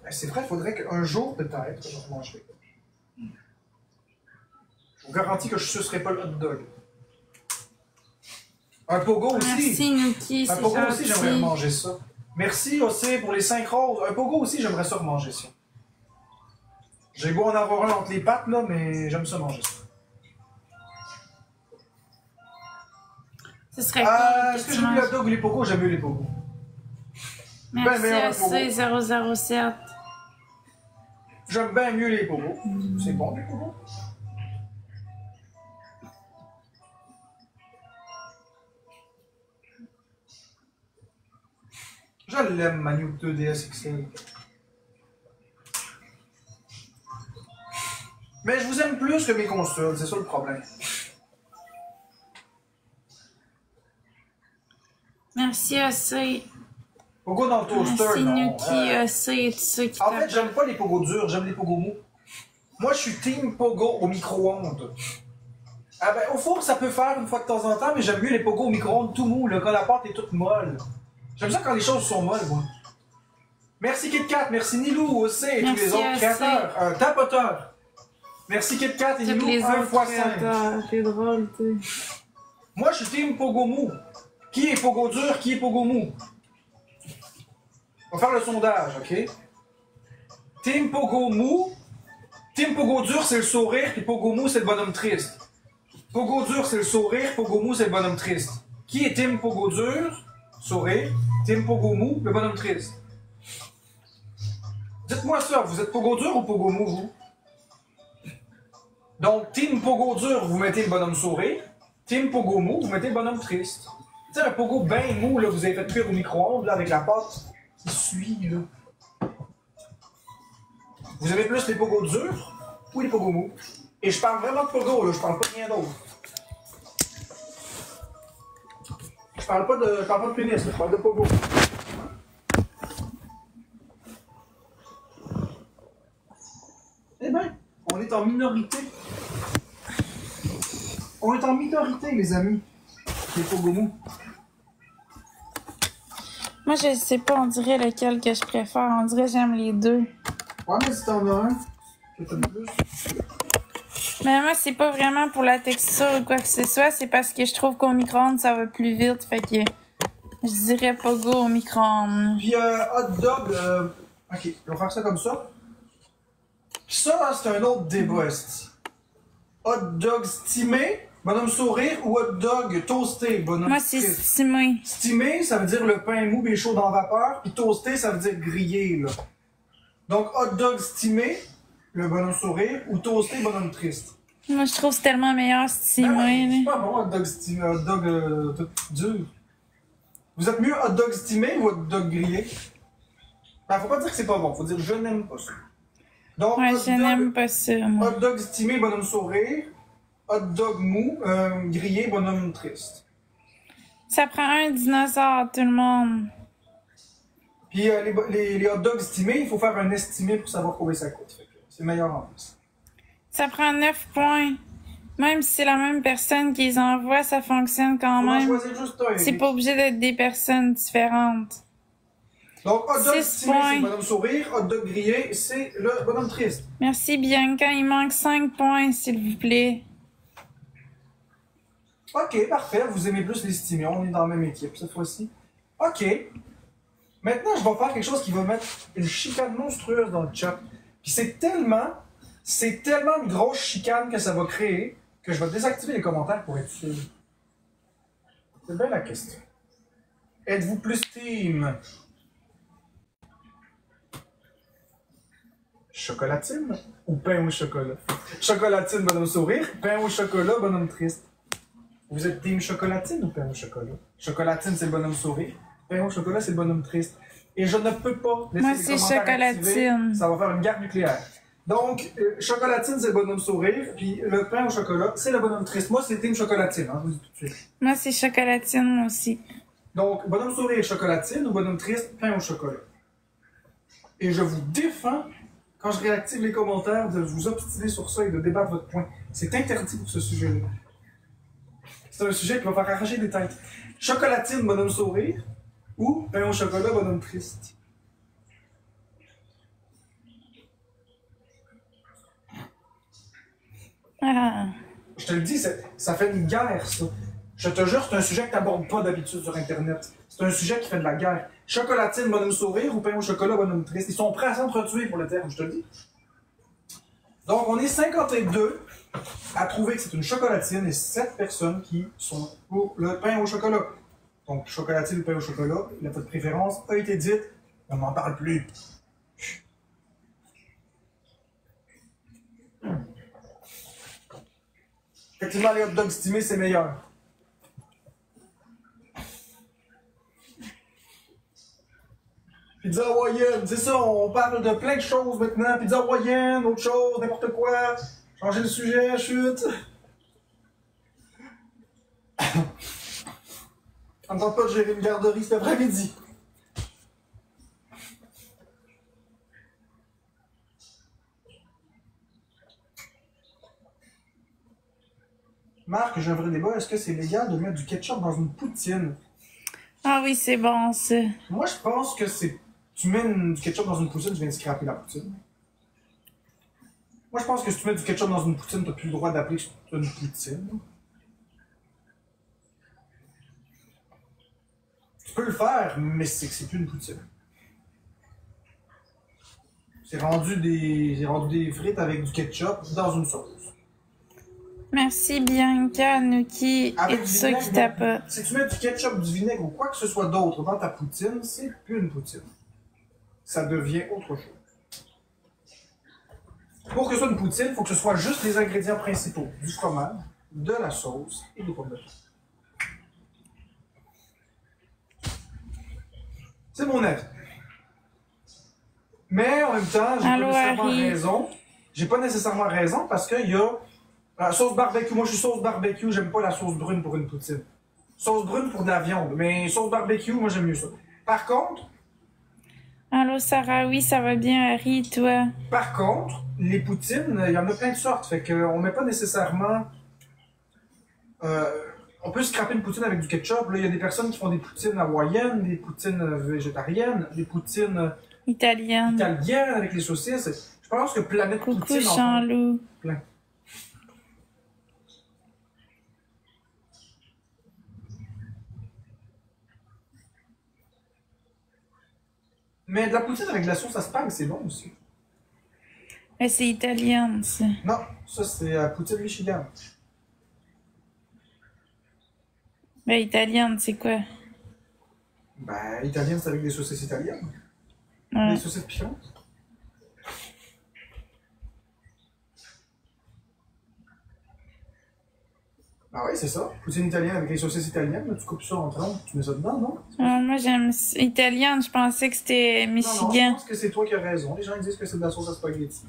C'est vrai, il faudrait qu'un jour, peut-être, je mangerai. Je vous garantis que je ne sucerai pas le hot dog. Un pogo aussi. Merci Nuki, Un c'est pogo aussi, gentil. j'aimerais manger ça. Merci aussi pour les 5 roses. Un pogo aussi, j'aimerais ça manger ça. J'ai beau en avoir un entre les pattes, là, mais j'aime ça manger ça. Ce serait cool que Est-ce que tu j'aime le manges. hot dog ou les pogos? J'aime mieux les pogos. Merci meilleur pogo. AC007. J'aime bien mieux les pogos. C'est bon, les pogos. Je l'aime, ma New 2DS XL. Mais je vous aime plus que mes consoles, c'est ça le problème. Merci AC. Pogo dans le toaster, Merci non. Nuki, AC et tout ça qui En fait, j'aime pas les pogos durs, j'aime les pogos mous. Moi, je suis team pogo au micro-ondes. Ah ben, au four, ça peut faire une fois de temps en temps, mais j'aime mieux les pogos au micro-ondes tout mou, là, quand la pâte est toute molle. J'aime ça quand les choses sont molles, moi. Merci KitKat, merci Nilou aussi et tous les autres créateurs. Tapoteur. Merci KitKat et Nilou, 1 x 5. C'est drôle, tu sais. Moi, je suis team pogo mou. Qui est pogo dur, qui est pogo mou? On va faire le sondage, ok? Team pogo mou. Team pogo dur, c'est le sourire, puis pogo mou, c'est le bonhomme triste. Pogo dur, c'est le sourire, pogo mou, c'est le bonhomme triste. Qui est team pogo dur? Sourire. Team pogo mou, le bonhomme triste. Dites-moi ça, vous êtes pogo dur ou pogo mou, vous? Donc, team pogo dur, vous mettez le bonhomme sourire. Team pogo mou, vous mettez le bonhomme triste. Tu sais, un pogo bien mou, là, vous avez fait cuire au micro-ondes, là, avec la pâte qui suit, là. Vous avez plus les pogos durs ou les pogos mous? Et je parle vraiment de pogo, là, je parle pas de rien d'autre. Je parle pas de pénis, là, je parle de pogo. Eh ben, on est en minorité. On est en minorité, les amis. Les pogo mous. Moi, je sais pas, on dirait lequel que je préfère. On dirait que j'aime les deux. Ouais, mais si t'en as un, que t'aimes plus. Mais moi, c'est pas vraiment pour la texture ou quoi que ce soit. C'est parce que je trouve qu'au micro-ondes, ça va plus vite. Fait que je dirais pogo au micro-ondes. Puis hot dog, ok, on va faire ça comme ça. Puis ça, hein, c'est un autre débat, esti. Hot dog stimé, bonhomme sourire, ou hot dog toasté, bonhomme Moi, c'est triste? stimé. Stimé, ça veut dire le pain mou et chaud dans la vapeur, puis toasté, ça veut dire grillé, là. Donc, hot dog stimé, le bonhomme sourire, ou toasté, bonhomme triste. Moi, je trouve que c'est tellement meilleur stimé. C'est pas bon, hot dog stimé, hot dog tout dur. Vous êtes mieux hot dog stimé ou hot dog grillé? Ben, faut pas dire que c'est pas bon, faut dire je n'aime pas ça. Donc, Ouais, je n'aime pas ça, moi. hot dog stimé, bonhomme sourire. Hot dog mou, grillé, bonhomme triste. Ça prend un dinosaure, tout le monde. Puis les hot dogs estimés, il faut faire un estimé pour savoir combien ça coûte. C'est meilleur en plus. Ça prend 9 points. Même si c'est la même personne qui les envoie, ça fonctionne quand On va même. choisir juste un. C'est pas obligé d'être des personnes différentes. Donc, hot dog 6 estimé, points. c'est le bonhomme sourire. Hot dog grillé, c'est le bonhomme triste. Merci Bianca, il manque 5 points, s'il vous plaît. Ok, parfait. Vous aimez plus les estimés. On est dans la même équipe cette fois-ci. Ok. Maintenant, je vais faire quelque chose qui va mettre une chicane monstrueuse dans le chat. Puis c'est tellement une grosse chicane que ça va créer que je vais désactiver les commentaires pour être sûr. C'est bien la question. Êtes-vous plus team chocolatine ou pain au chocolat? Chocolatine, bonhomme sourire. Pain au chocolat, bonhomme triste. Vous êtes team chocolatine ou pain au chocolat? Chocolatine, c'est le bonhomme sourire. Pain au chocolat, c'est le bonhomme triste. Et je ne peux pas laisser Moi, les c'est commentaires chocolatine. activés. Ça va faire une guerre nucléaire. Donc, chocolatine, c'est le bonhomme sourire. Puis le pain au chocolat, c'est le bonhomme triste. Moi, c'est team chocolatine, hein, je vous dis tout de suite. Moi, c'est chocolatine, moi aussi. Donc, bonhomme sourire, chocolatine ou bonhomme triste, pain au chocolat. Et je vous défends, quand je réactive les commentaires, de vous obstiner sur ça et de débattre votre point. C'est interdit pour ce sujet-là. C'est un sujet qui va faire arracher des têtes. Chocolatine, bonhomme sourire, ou pain au chocolat, bonhomme triste. Ah. Je te le dis, ça fait une guerre, ça. Je te jure, c'est un sujet que tu n'abordes pas d'habitude sur Internet. C'est un sujet qui fait de la guerre. Chocolatine, bonhomme sourire, ou pain au chocolat, bonhomme triste. Ils sont prêts à s'entretuer pour le terme, je te le dis. Donc, on est 52 à trouver que c'est une chocolatine et 7 personnes qui sont pour le pain au chocolat. Donc, chocolatine ou pain au chocolat, votre préférence a été dite. On n'en parle plus. Effectivement, les hot dogs stimés, c'est meilleur. Pizza hawaïenne, c'est ça, on parle de plein de choses maintenant. Pizza hawaïenne, autre chose, n'importe quoi. Changer le sujet, chute. On ne tente pas de gérer une garderie cet après-midi. Marc, j'ai un vrai débat. Est-ce que c'est légal de mettre du ketchup dans une poutine? Ah oui, c'est bon, ça. Moi, je pense que c'est... Tu mets du ketchup dans une poutine, tu viens de scraper la poutine. Moi, je pense que si tu mets du ketchup dans une poutine, t'as plus le droit d'appeler ça une poutine. Tu peux le faire, mais c'est que c'est plus une poutine. C'est rendu des frites avec du ketchup dans une sauce. Merci Bianca, Nuki et tout ça qui tapote. Si tu mets du ketchup, du vinaigre ou quoi que ce soit d'autre dans ta poutine, c'est plus une poutine. Ça devient autre chose. Pour que ce soit une poutine, il faut que ce soit juste les ingrédients principaux. Du fromage, de la sauce et des pommes de terre. C'est mon avis. Mais en même temps, j'ai pas nécessairement raison. J'ai pas nécessairement raison parce qu'il y a la sauce barbecue. Moi, je suis sauce barbecue, j'aime pas la sauce brune pour une poutine. Sauce brune pour de la viande, mais sauce barbecue, moi, j'aime mieux ça. Par contre... Allô, Sarah, oui, ça va bien, Harry, toi? Par contre, les poutines, il y en a plein de sortes. Fait qu'on met pas nécessairement... on peut scraper une poutine avec du ketchup. Là, il y a des personnes qui font des poutines hawaïennes, des poutines végétariennes, des poutines... Italiennes avec les saucisses. Je pense que Planète Coucou, Poutine... Coucou, Jean-Loup. Plein. Mais de la poutine avec de la sauce à spag, c'est bon aussi. Mais c'est italienne, ça. Non, ça c'est la poutine Michigan. Ben, italienne, c'est quoi? Ben, italienne, c'est avec des saucisses italiennes. Ouais. Des saucisses piquantes. Ah oui, c'est ça. Poutine italienne avec les saucisses italiennes. Là, tu coupes ça en 30, tu mets ça dedans, non? Moi, j'aime italienne. Je pensais que c'était Michigan. Non, je pense que c'est toi qui as raison. Les gens ils disent que c'est de la sauce à spaghetti.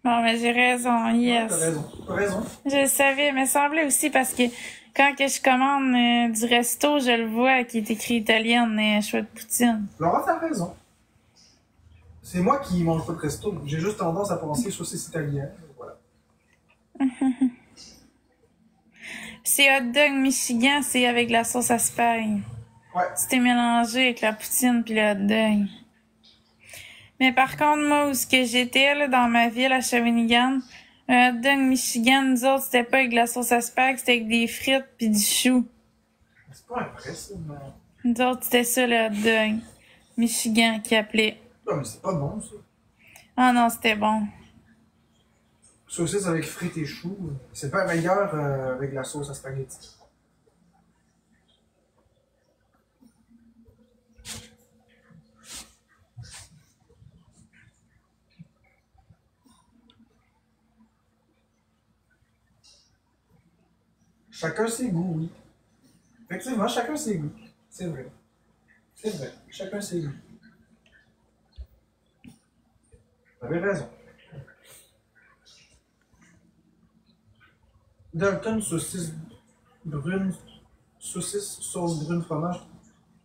Bon, mais j'ai raison, yes. Ouais, t'as raison. Je le savais, mais ça semblait aussi parce que quand que je commande du resto, je le vois qui est écrit italienne, choix de poutine. Laura, t'as raison. C'est moi qui mange pas de resto. J'ai juste tendance à penser saucisse italienne. Voilà. C'est hot dog Michigan, c'est avec la sauce à spag. Ouais. C'était mélangé avec la poutine puis le hot dog. Mais par contre, moi, où ce que j'étais, là, dans ma ville, à Shawinigan, un hot dog Michigan, nous autres, c'était pas avec la sauce à spag, c'était avec des frites puis du chou. C'est pas impressionnant. Nous autres, c'était ça, le hot dog Michigan qui appelait. Non, mais c'est pas bon, ça. Ah non, c'était bon. Saucisse avec frites et choux, c'est pas meilleur avec la sauce à spaghetti. Chacun ses goûts, oui. Effectivement, chacun ses goûts. C'est vrai. C'est vrai. Chacun ses goûts. Vous avez raison. Dalton, saucisse brune, saucisse, sauce brune, fromage.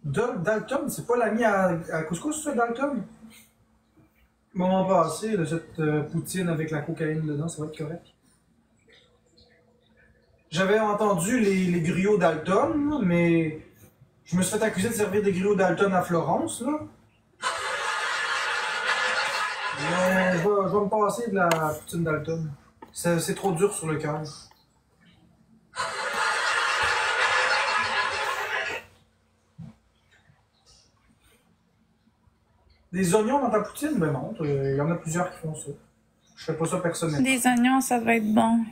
Dalton, c'est pas l'ami à couscous, ça, Dalton? Moment passé, là, cette poutine avec la cocaïne dedans, ça va être correct. J'avais entendu les griots Dalton, mais je me suis fait accuser de servir des griots Dalton à Florence, là. Mais je vais me passer de la poutine Dalton. C'est trop dur sur le cœur. Des oignons dans ta poutine? Ben non, il y en a plusieurs qui font ça. Je fais pas ça personnellement. Des oignons, ça doit être bon.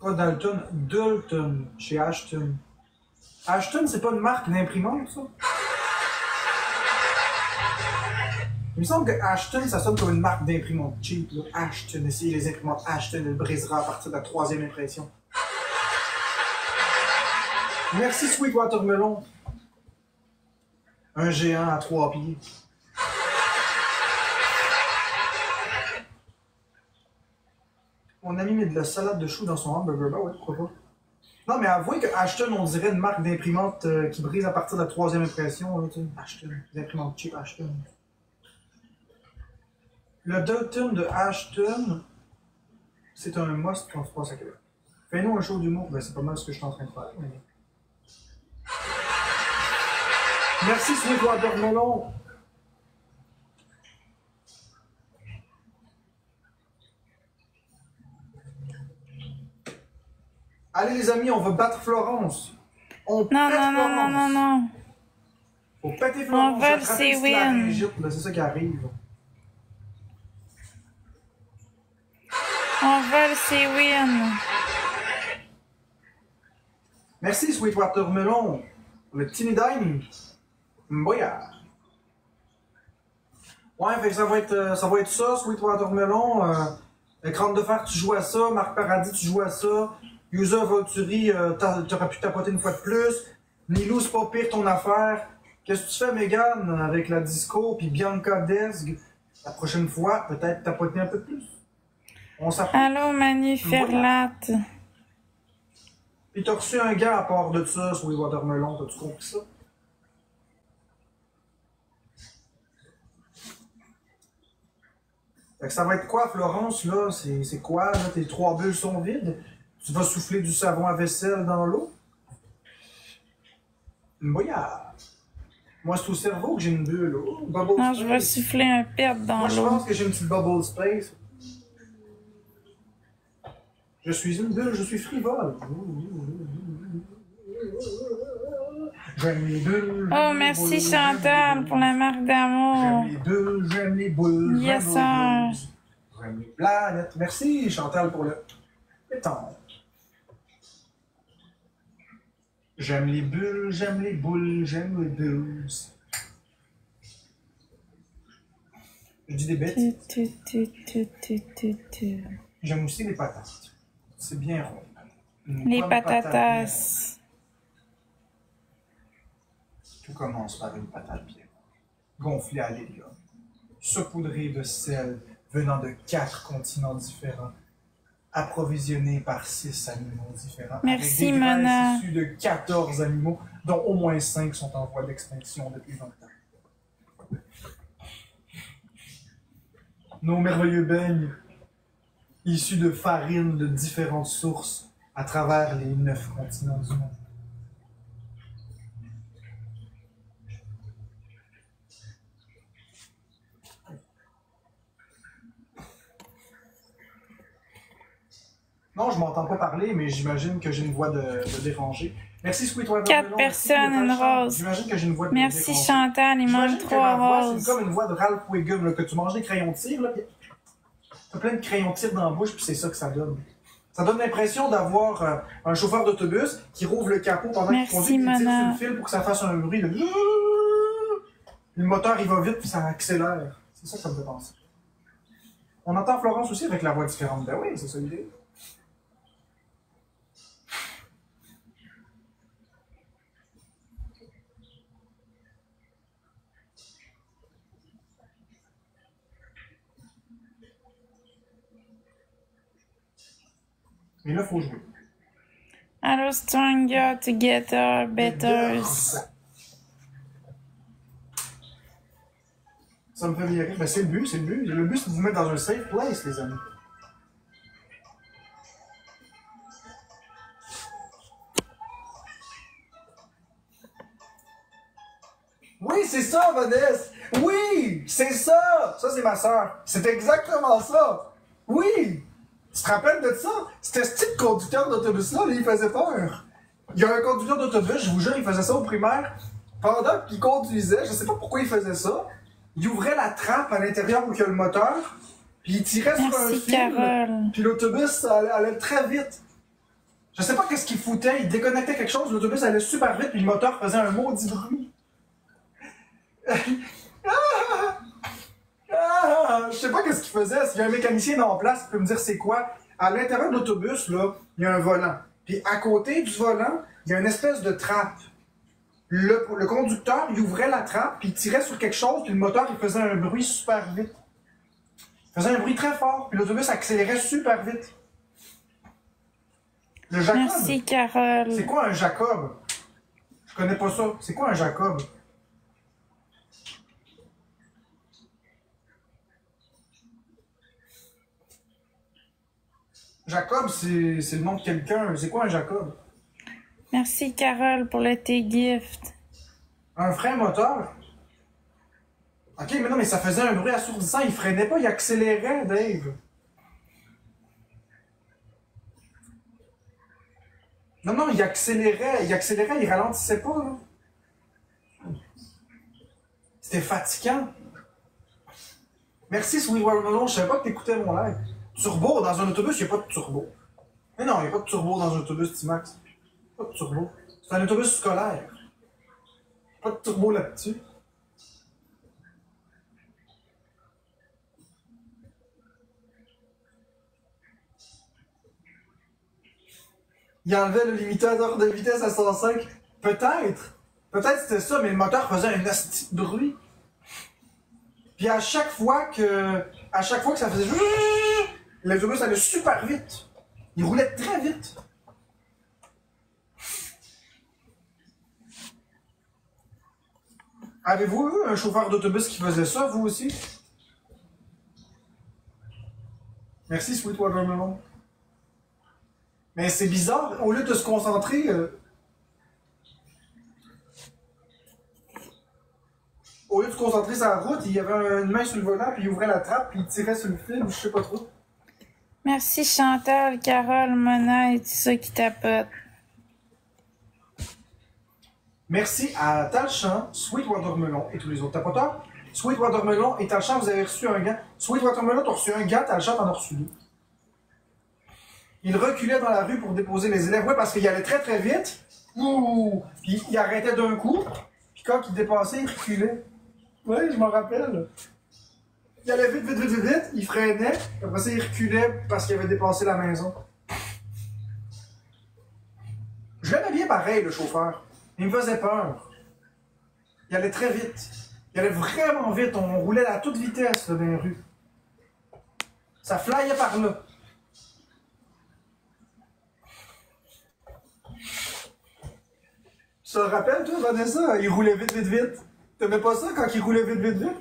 Pas Dalton, Dalton, chez Ashton. Ashton, c'est pas une marque d'imprimante, ça? Il me semble que Ashton, ça sonne comme une marque d'imprimante cheap. Là. Ashton, essayez les imprimantes Ashton, elle brisera à partir de la 3e impression. Merci Sweetwater Melon. Un géant à 3 pieds. Mon ami met de la salade de choux dans son hamburger. Bah ouais, pourquoi pas. Non, mais avouez que Ashton, on dirait une marque d'imprimante qui brise à partir de la 3e impression. Là, Ashton, des imprimantes cheap Ashton. Le Dalton de Ashton, c'est un must quand tu passes à Québec. Fais-nous un show d'humour, ben c'est pas mal ce que je suis en train de faire. Mais... Merci Sweetwater Melon. Allez les amis, on va battre Florence. On pète Florence. Non. Faut péter Florence. On va le C-Win. C'est ça qui arrive. On va le C-Win. Merci Sweetwater Melon. Le Teeny Dining. Mboya. Ouais, fait que ça va être ça, Sweetwater Melon. Écran de fer, tu joues à ça. Marc Paradis, tu joues à ça. User Volturi, t'aurais pu tapoter une fois de plus. Nilou, c'est pas pire ton affaire. Qu'est-ce que tu fais, Megan, avec la disco, puis Bianca Desg? La prochaine fois, peut-être tapoter un peu plus. On s'apprend. Allô, Manu Ferlate. Puis t'as reçu un gars à part de ça, sur les Watermelon, t'as-tu compris ça? Fait que ça va être quoi, Florence, là? C'est quoi, là? Tes 3 bulles sont vides? Tu vas souffler du savon à vaisselle dans l'eau? Mboya! Moi, c'est au cerveau que j'ai une bulle, là. Bubble Non, space. je vais souffler un pet dans Moi, je l'eau. pense que j'ai une petite bubble space. Je suis une bulle, je suis frivole. J'aime les bulles. Oh, merci Chantal pour la marque d'amour. J'aime les bulles, j'aime les boules. Yes, j'aime les sir. bulles, j'aime les planètes. Merci Chantal pour le pétanque. J'aime les bulles, j'aime les boules, j'aime les bulles. Je dis des bêtes. J'aime aussi les patates. C'est bien rond. Les patatas. Tout commence par une patate bien gonflée à l'hélium, saupoudrée de sel venant de 4 continents différents, approvisionnée par 6 animaux différents. Merci, avec des Mona. graisses issues de 14 animaux, dont au moins 5 sont en voie d'extinction depuis 20 ans. Nos merveilleux beignes, issus de farines de différentes sources à travers les 9 continents du monde. Non, je m'entends pas parler, mais j'imagine que j'ai une voix de dérangée. Merci Sweetwater. 4 personnes, une rose. J'imagine que j'ai une voix de Merci dérangée. Chantal, il manque J'imagine que 3 ma voix, roses. c'est comme une voix de Ralph Wiggum, là, que tu manges des crayons de cire, là, pis t'as plein de crayons de cire dans la bouche, puis c'est ça que ça donne. Ça donne l'impression d'avoir un chauffeur d'autobus qui rouvre le capot pendant qu'il Merci, conduit, puis il tire sur Mona. le fil pour que ça fasse un bruit de... Le moteur, il va vite, puis ça accélère. C'est ça que ça me fait penser. On entend Florence aussi avec la voix différente. Ben oui, c'est ça l'idée. Mais là, il faut jouer. Allô, stronger, together, better. Ça me fait bien rire. Mais c'est le but, c'est le but. Le but, c'est de vous mettre dans un safe place, les amis. Oui, c'est ça, Vanessa! Oui! C'est ça! Ça, c'est ma soeur. C'est exactement ça! Oui! Tu te rappelles de ça? C'était ce type de conducteur d'autobus-là, il faisait peur. Il y a un conducteur d'autobus, je vous jure, il faisait ça au primaire. Pendant qu'il conduisait, je sais pas pourquoi il faisait ça, il ouvrait la trappe à l'intérieur où il y a le moteur, puis il tirait sur un Merci, fil, Carole. puis l'autobus, ça allait très vite. Je sais pas qu'est-ce qu'il foutait, il déconnectait quelque chose, l'autobus allait super vite, puis le moteur faisait un maudit bruit. Je sais pas qu'est-ce qu'il faisait, s'il y a un mécanicien en place qui peut me dire c'est quoi. À l'intérieur de l'autobus, là, il y a un volant. Puis à côté du volant, il y a une espèce de trappe. Le conducteur, il ouvrait la trappe, puis il tirait sur quelque chose, puis le moteur, il faisait un bruit super vite. Il faisait un bruit très fort, puis l'autobus accélérait super vite. Le Jacob. Merci, Carole. C'est quoi un Jacob? Je connais pas ça. C'est quoi un Jacob? Jacob, c'est le nom de quelqu'un. C'est quoi un Jacob? Merci, Carole, pour le thé gift. Un frein moteur? Ok, mais non, mais ça faisait un bruit assourdissant. Il freinait pas, il accélérait, Dave. Non, non, il accélérait, il ralentissait pas, là. C'était fatigant. Merci, Sweet Watermelon, je savais pas que t'écoutais mon live. Turbo, dans un autobus, il n'y a pas de turbo. Mais non, il n'y a pas de turbo dans un autobus, T-Max. Pas de turbo. C'est un autobus scolaire. Pas de turbo là-dessus. Il enlevait le limitateur de vitesse à 105. Peut-être. Peut-être c'était ça, mais le moteur faisait un asti de bruit. Puis à chaque fois que ça faisait... L'autobus allait super vite. Il roulait très vite. Avez-vous eu un chauffeur d'autobus qui faisait ça, vous aussi? Merci, Sweet Watermelon. Mais c'est bizarre, au lieu de se concentrer... Au lieu de se concentrer sur la route, il y avait une main sur le volant, puis il ouvrait la trappe, puis il tirait sur le fil, je sais pas trop. Merci, Chantal, Carole, Mona et tout ça qui tapote. Merci à Talchamp, Sweet Watermelon et tous les autres tapoteurs. Sweet Watermelon et Talchamp, vous avez reçu un gant. Sweet Watermelon, t'as reçu un gant, Talchamp, t'en as reçu deux. Il reculait dans la rue pour déposer les élèves. Ouais, parce qu'il allait très très vite. Ouh! Puis il arrêtait d'un coup. Puis quand il dépassait, il reculait. Ouais, je m'en rappelle. Il allait vite, vite, vite, vite, vite. Il freinait. Après ça, il reculait parce qu'il avait dépassé la maison. Je l'aimais bien pareil, le chauffeur. Il me faisait peur. Il allait très vite. Il allait vraiment vite. On roulait à toute vitesse là, dans les rues. Ça flyait par là. Tu te rappelles, toi, Vanessa? Il roulait vite, vite, vite. T'aimais pas ça quand il roulait vite, vite, vite?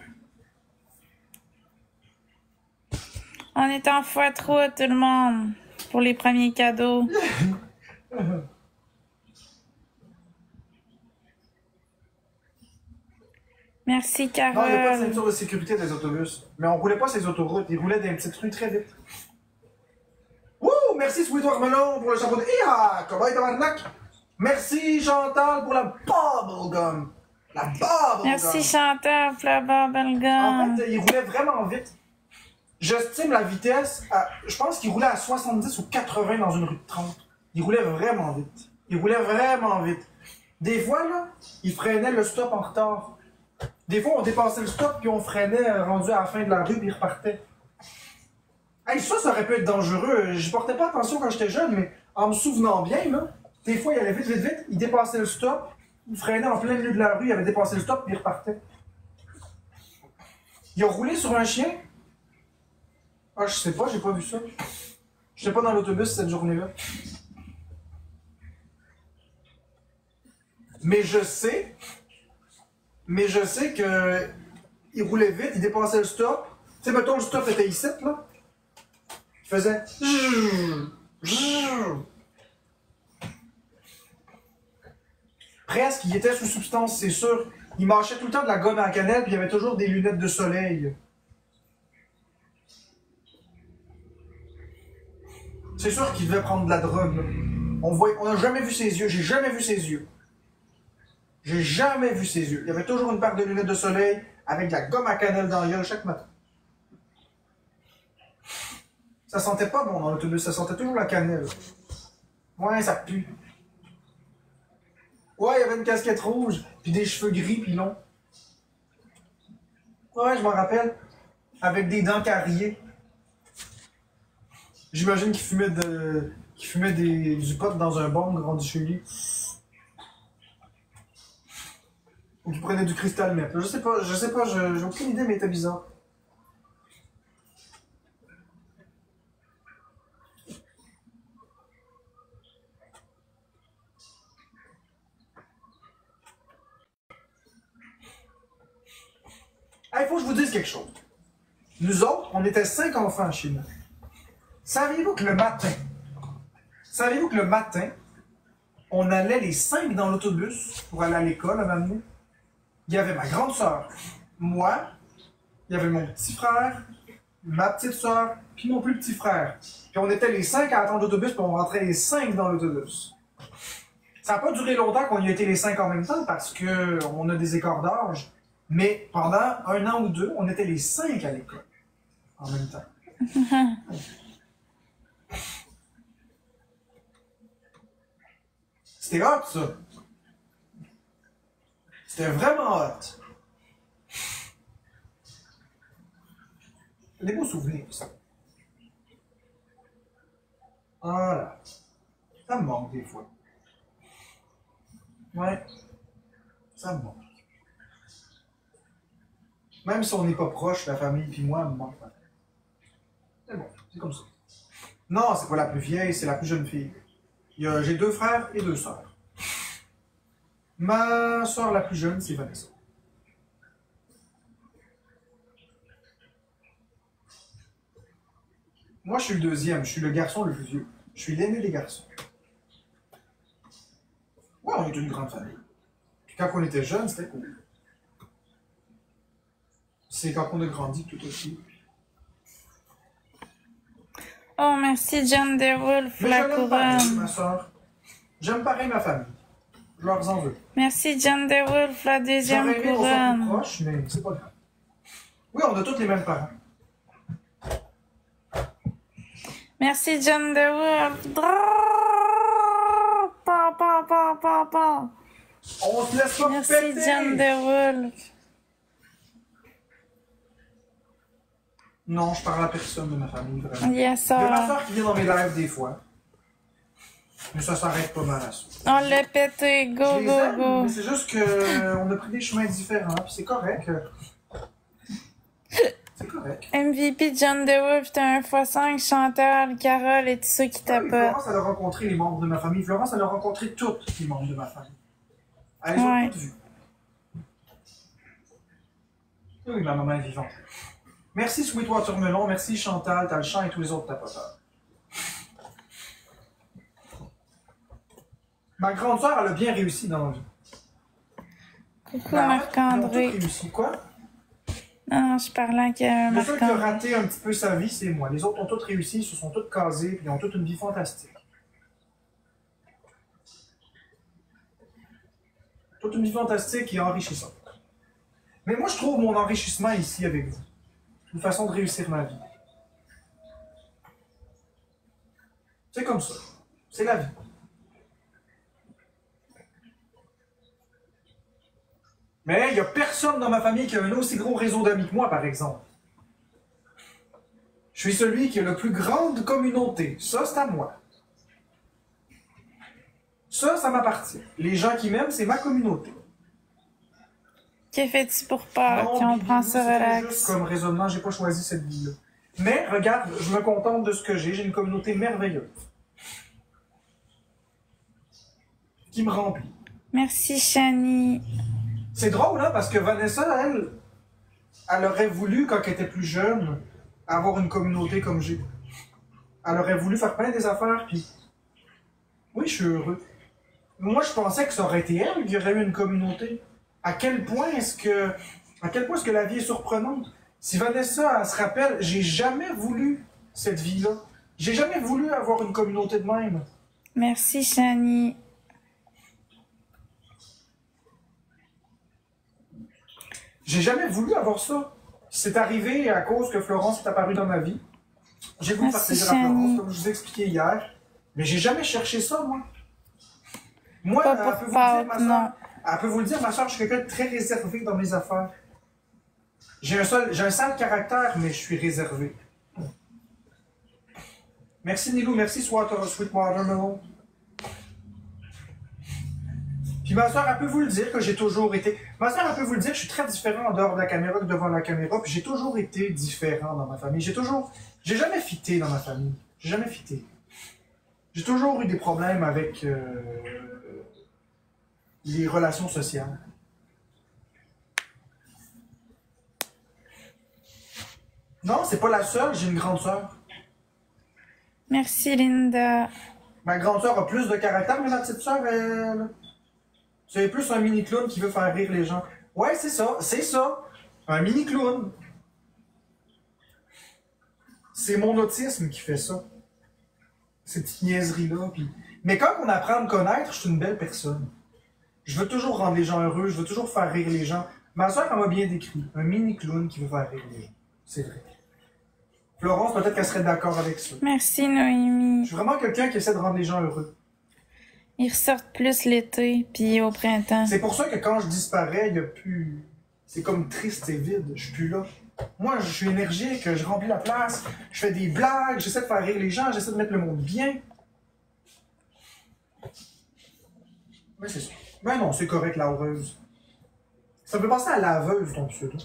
On est en x3, tout le monde, pour les premiers cadeaux. Merci, Carole. Non, il n'y a pas de ceinture de sécurité des autobus. Mais on roulait pas ces autoroutes. Ils roulaient dans une petite rue très vite. Wouh! Merci, Sweet Watermelon, pour le chapeau de... Ia! Comment est tabarnak? Merci, Chantal, pour la bubblegum. La bubblegum. Merci, Chantal, pour la En bubblegum. fait, il roulait vraiment vite. J'estime la vitesse à... Je pense qu'il roulait à 70 ou 80 dans une rue de 30. Il roulait vraiment vite. Il roulait vraiment vite. Des fois, là, il freinait le stop en retard. Des fois, on dépassait le stop puis on freinait rendu à la fin de la rue puis il repartait. Hey, ça aurait pu être dangereux. J'y portais pas attention quand j'étais jeune, mais en me souvenant bien, là, des fois, il allait vite, vite, vite, il dépassait le stop, il freinait en plein milieu de la rue, il avait dépassé le stop puis il repartait. Il a roulé sur un chien. Ah, je sais pas, j'ai pas vu ça. J'étais pas dans l'autobus cette journée-là. Mais je sais que il roulait vite, il dépassait le stop. Tu sais, mettons, le stop était ici, là. Il faisait... Presque, il était sous substance, c'est sûr. Il mâchait tout le temps de la gomme à cannelle, puis il y avait toujours des lunettes de soleil. C'est sûr qu'il devait prendre de la drogue, là. On n'a jamais vu ses yeux, j'ai jamais vu ses yeux. J'ai jamais vu ses yeux. Il y avait toujours une paire de lunettes de soleil avec de la gomme à cannelle dans l'œil chaque matin. Ça sentait pas bon dans l'autobus, ça sentait toujours la cannelle. Ouais, ça pue. Ouais, il y avait une casquette rouge, puis des cheveux gris, puis longs. Ouais, je m'en rappelle. Avec des dents carriées. J'imagine qu'il fumait du pot dans un bong rendu chez lui. Ou qu'il prenait du cristal meth. Je sais pas, j'ai aucune idée, mais il était bizarre. Il faut que je vous dise quelque chose. Nous autres, on était 5 enfants chez nous. Saviez-vous que le matin, on allait les 5 dans l'autobus pour aller à l'école à m'amener? Il y avait ma grande sœur, moi, il y avait mon petit frère, ma petite sœur, puis mon plus petit frère. Puis on était les 5 à attendre l'autobus, puis on rentrait les 5 dans l'autobus. Ça n'a pas duré longtemps qu'on y a été les 5 en même temps parce qu'on a des écarts d'âge. Mais pendant 1 an ou 2, on était les 5 à l'école en même temps. C'était hot, ça. C'était vraiment hot. Des beaux souvenirs, ça. Voilà. Ça me manque des fois. Ouais. Ça me manque. Même si on n'est pas proche, la famille puis moi, elle me manque pas. C'est bon, c'est comme ça. Non, c'est pas la plus vieille, c'est la plus jeune fille. J'ai 2 frères et 2 sœurs. Ma sœur la plus jeune, c'est Vanessa. Moi, je suis le deuxième, je suis le garçon le plus vieux. Je suis l'aîné des garçons. Ouais, on est une grande famille. Puis quand on était jeunes, c'était cool. C'est quand on a grandi tout aussi. Oh, merci, John DeWolf, Mais la je l'aime pareil, couronne. ma soeur. J'aime pareil ma famille. Je leur en veux. Merci, John DeWolf, la deuxième J'aurais aimé qu'on soit plus couronne. proches, mais c'est pas grave. Oui, on a tous les mêmes parents. Merci, John DeWolf. Pa, pa, pa, pa, pa. On se laisse pas Merci, péter! John DeWolf. Non, je parle à personne de ma famille, vraiment. Yes, Il y a ma sir. soeur qui vient dans mes lives des fois. Mais ça s'arrête pas mal à ça. On l'a pété. Go, Je les go, aime, go. mais c'est juste qu'on a pris des chemins différents, puis c'est correct. C'est correct. MVP John DeWolf, t'es un x5, Chantal, Carole et tous ceux qui Oui, tapotent. Florence, elle a rencontré les membres de ma famille. Florence, elle a rencontré tous les membres de ma famille. Elle les a Ouais. toutes vues. Oui, ma maman est vivante. Merci Sweetwater Melon, merci Chantal, Talchan et tous les autres tapoteurs. Ma grande sœur, elle a bien réussi dans la vie. Coucou, Ben, en fait, ils ont toutes Marc-André. réussi. Quoi? Non, je parlais avec Le seul qui a Marc-André. raté un petit peu sa vie, c'est moi. Les autres ont toutes réussi, ils se sont toutes casés, puis ils ont toutes une vie fantastique. Toute une vie fantastique et enrichissante. Mais moi, je trouve mon enrichissement ici avec vous. Une façon de réussir ma vie. C'est comme ça. C'est la vie. Mais il n'y a personne dans ma famille qui a un aussi gros réseau d'amis que moi, par exemple. Je suis celui qui a la plus grande communauté. Ça, c'est à moi. Ça m'appartient. Les gens qui m'aiment, c'est ma communauté. Que fais-tu pour Pâques? Non, On Bibi, prend ça c'était juste relax. comme raisonnement, j'ai pas choisi cette vie-là. Mais regarde, je me contente de ce que j'ai une communauté merveilleuse. Qui me remplit. Merci, Shani. C'est drôle, hein, parce que Vanessa, elle aurait voulu, quand elle était plus jeune, avoir une communauté comme j'ai. Elle aurait voulu faire plein des affaires, puis... Oui, je suis heureux. Moi, je pensais que ça aurait été elle qui aurait eu une communauté. À quel point est-ce que la vie est surprenante? Si Vanessa, elle se rappelle, j'ai jamais voulu cette vie-là. J'ai jamais voulu avoir une communauté de même. Merci, Shani. J'ai jamais voulu avoir ça. C'est arrivé à cause que Florence est apparue dans ma vie. J'ai voulu faire Merci, plaisir à Florence, Shani. comme je vous ai expliqué hier. Mais j'ai jamais cherché ça, moi. Moi, Pas elle pour peut vous le dire, Pâques, ma non. soeur. Elle peut vous le dire, ma soeur, je suis quelqu'un de très réservé dans mes affaires. J'ai un sale caractère, mais je suis réservé. Merci Nilou, merci Sweetwater Melon. Puis ma soeur, elle peut vous le dire que j'ai toujours été... Ma soeur, elle peut vous le dire, je suis très différent en dehors de la caméra que devant la caméra, puis j'ai toujours été différent dans ma famille. J'ai jamais fité dans ma famille. J'ai jamais fité. J'ai toujours eu des problèmes avec les relations sociales. Non, c'est pas la seule, j'ai une grande sœur. Merci, Linda. Ma grande sœur a plus de caractère, mais ma petite sœur, elle... C'est plus un mini-clown qui veut faire rire les gens. Ouais, c'est ça, un mini-clown. C'est mon autisme qui fait ça. Ces petites niaiseries-là. Puis... Mais quand on apprend à me connaître, je suis une belle personne. Je veux toujours rendre les gens heureux, je veux toujours faire rire les gens. Ma soeur, elle m'a bien décrit. Un mini-clown qui veut faire rire les gens. C'est vrai. Florence, peut-être qu'elle serait d'accord avec ça. Merci, Noémie. Je suis vraiment quelqu'un qui essaie de rendre les gens heureux. Ils ressortent plus l'été, puis au printemps. C'est pour ça que quand je disparais, il n'y a plus... C'est comme triste et vide. Je suis plus là. Moi, je suis énergique, je remplis la place, je fais des blagues, j'essaie de faire rire les gens, j'essaie de mettre le monde bien. Mais c'est ça. Mais non, c'est correct, la heureuse. Ça me fait penser à laveuse, ton pseudo.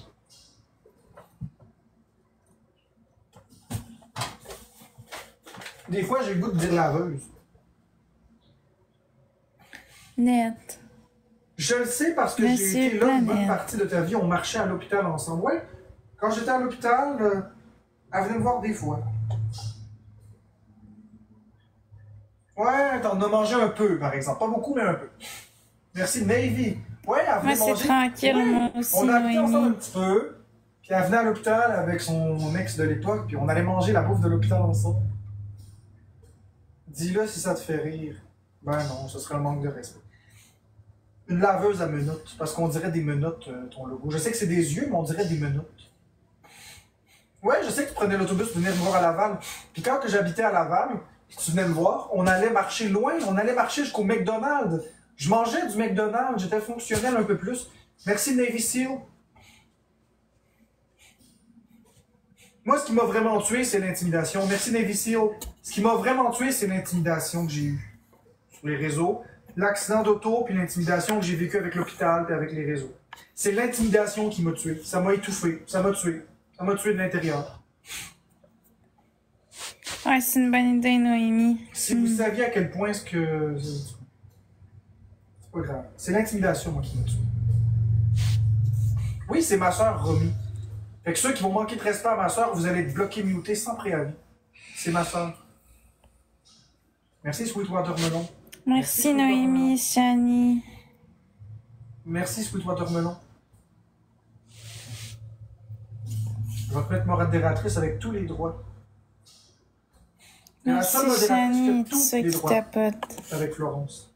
Des fois, j'ai le goût de dire laveuse. Net. Je le sais parce que Monsieur j'ai été là une bonne Planète. partie de ta vie. On marchait à l'hôpital ensemble. Ouais, quand j'étais à l'hôpital, elle venait me voir des fois. Ouais, t'en as mangé un peu, par exemple. Pas beaucoup, mais un peu. Merci, Navy. Ouais, elle venait Moi, c'est manger. tranquille, Ouais, moi aussi, on a habité ensemble un Noémie. petit peu. Puis elle venait à l'hôpital avec son ex de l'époque. Puis on allait manger la bouffe de l'hôpital ensemble. Dis-le si ça te fait rire. Ben non, ce serait un manque de respect. Une laveuse à menottes, parce qu'on dirait des menottes, ton logo. Je sais que c'est des yeux, mais on dirait des menottes. Ouais, je sais que tu prenais l'autobus pour venir me voir à Laval. Puis quand que j'habitais à Laval, tu venais me voir, on allait marcher loin, on allait marcher jusqu'au McDonald's. Je mangeais du McDonald's, j'étais fonctionnel un peu plus. Merci Navy Seal. Moi, ce qui m'a vraiment tué, c'est l'intimidation. Merci Navy Seal. Ce qui m'a vraiment tué, c'est l'intimidation que j'ai eue sur les réseaux. L'accident d'auto, puis l'intimidation que j'ai vécue avec l'hôpital, puis avec les réseaux. C'est l'intimidation qui m'a tué. Ça m'a étouffé. Ça m'a tué. Ça m'a tué de l'intérieur. Ouais, c'est une bonne idée, Noémie. Si vous saviez à quel point ce que... C'est pas grave. C'est l'intimidation, moi, qui m'a tué. Oui, c'est ma soeur, Romy. Fait que ceux qui vont manquer de respect à ma soeur, vous allez être bloqués, mutés, sans préavis. C'est ma soeur. Merci, Sweetwater Melon. Merci, Noémie, Shani. Merci, Sweetwater Melon. Je vais te mettre modératrice avec tous les droits. Et la seule Merci, modératrice qui Shani, a tous tous ceux les qui droits tapotent. avec Florence.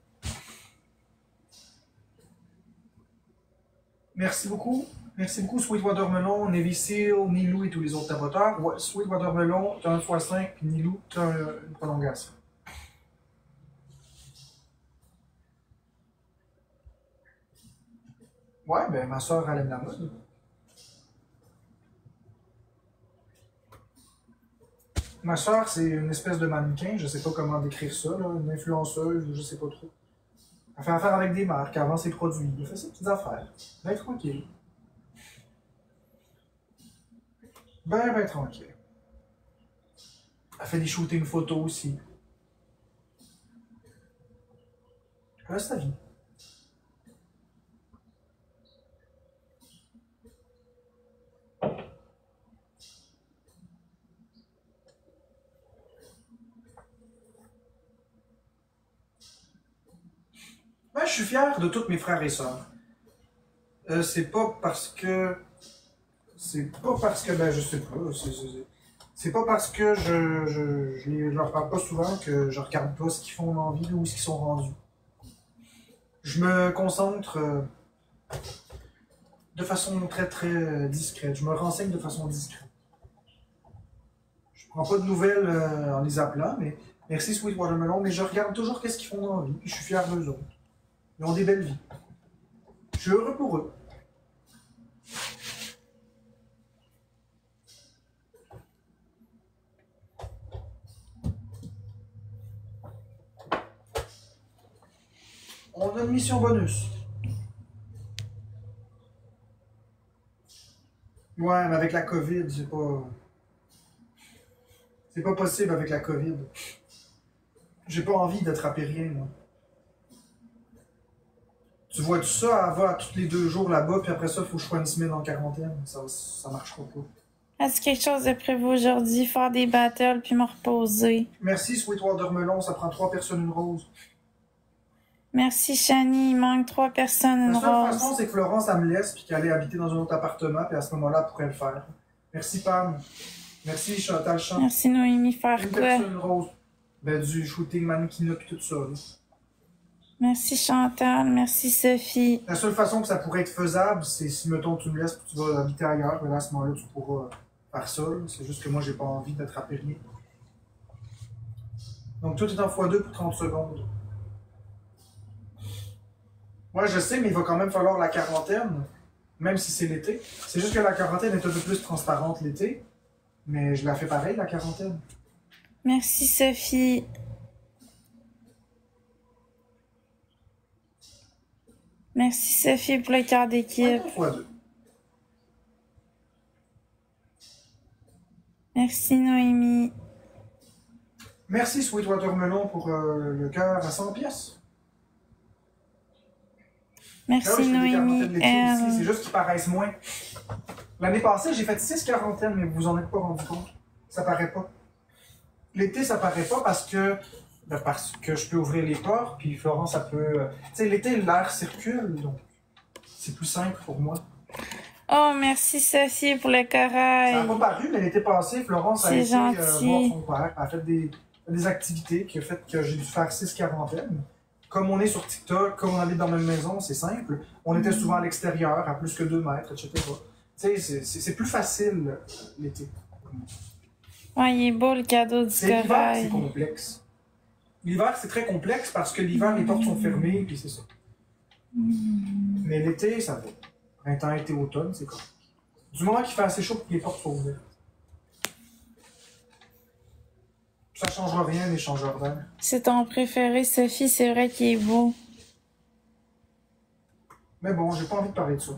Merci beaucoup. Merci beaucoup, Sweetwater Melon, Navy Seal, Nilou et tous les autres tapoteurs. Ouais, Sweetwater Melon, t'as un x5, puis Nilou, t'as une prolongation. Ouais, ben ma soeur, elle aime la mode. Ma soeur, c'est une espèce de mannequin, je sais pas comment décrire ça, là, une influenceuse, je sais pas trop. Elle fait affaire avec des marques, elle vend ses produits, elle fait ses petites affaires. Ben tranquille. Ben tranquille. Elle fait des shootings photos aussi. Elle a sa vie. Ben, je suis fier de tous mes frères et sœurs. C'est pas parce que... C'est pas parce que... Ben, je sais pas. C'est pas parce que je leur parle pas souvent que je regarde pas ce qu'ils font dans la vie ou où ce qu'ils sont rendus. Je me concentre de façon très très discrète. Je me renseigne de façon discrète. Je prends pas de nouvelles en les appelant, mais Merci Sweet Watermelon, mais je regarde toujours qu'est-ce qu'ils font dans la vie, puis je suis fier d'eux autres. Ils ont des belles vies. Je suis heureux pour eux. On a une mission bonus. Ouais, mais avec la COVID, c'est pas... C'est pas possible avec la COVID. J'ai pas envie d'attraper rien, moi. Tu vois tout ça, elle va à tous les 2 jours là-bas, puis après ça, il faut que je sois une semaine en quarantaine. Ça marchera pas. Est-ce quelque chose de prévu aujourd'hui? Faire des battles puis me reposer. Merci, Sweet Watermelon, ça prend 3 personnes une rose. Merci, Shani. Il manque 3 personnes une La seule rose. façon, c'est que Florence, elle me laisse, puis qu'elle allait habiter dans un autre appartement, puis à ce moment-là, elle pourrait le faire. Merci, Pam. Merci, Chantal Champ. Merci, Noémie. Faire Une quoi? personne une rose. Ben, du shooting mannequinat, puis tout ça, là. Merci, Chantal. Merci, Sophie. La seule façon que ça pourrait être faisable, c'est si, mettons, tu me laisses et tu vas habiter ailleurs, mais là, à ce moment-là, tu pourras faire ça. C'est juste que moi, j'ai pas envie d'attraper rien. Donc, tout est en x2 pour 30 secondes. Ouais, je sais, mais il va quand même falloir la quarantaine, même si c'est l'été. C'est juste que la quarantaine est un peu plus transparente l'été, mais je la fais pareil, la quarantaine. Merci, Sophie. Merci, Sophie, pour le cœur d'équipe. Ouais, x2. Merci, Noémie. Merci, Sweet Watermelon, pour le cœur à 100 pièces. Merci, Ah oui, je fais des Noémie. quarantaines l'été aussi, c'est juste qu'ils paraissent moins. L'année passée, j'ai fait 6 quarantaines, mais vous vous en êtes pas rendu compte. Ça paraît pas. L'été, ça paraît pas parce que je peux ouvrir les portes, puis Florence, ça peut... Tu sais, l'été, l'air circule, donc c'est plus simple pour moi. Oh, merci, Sophie, pour le Ça corail. n'a pas paru, mais l'été passé, Florence a C'est été gentil. voir son père. Elle a fait des activités qui ont fait que j'ai dû faire 6 quarantaines. Comme on est sur TikTok, comme on habite dans la même maison, c'est simple. On était souvent à l'extérieur, à plus que 2 mètres, etc. Tu sais, c'est plus facile l'été. Ouais, il est beau, le cadeau du C'est l'hiver, corail. c'est complexe. L'hiver, c'est très complexe parce que l'hiver, les portes sont fermées, puis c'est ça. Mais l'été, ça va. Printemps, été, automne, c'est correct. Du moment qu'il fait assez chaud pour que les portes soient ouvertes. Ça changera rien, les changeurs d'air. C'est ton préféré, Sophie. C'est vrai qu'il est beau. Mais bon, j'ai pas envie de parler de ça.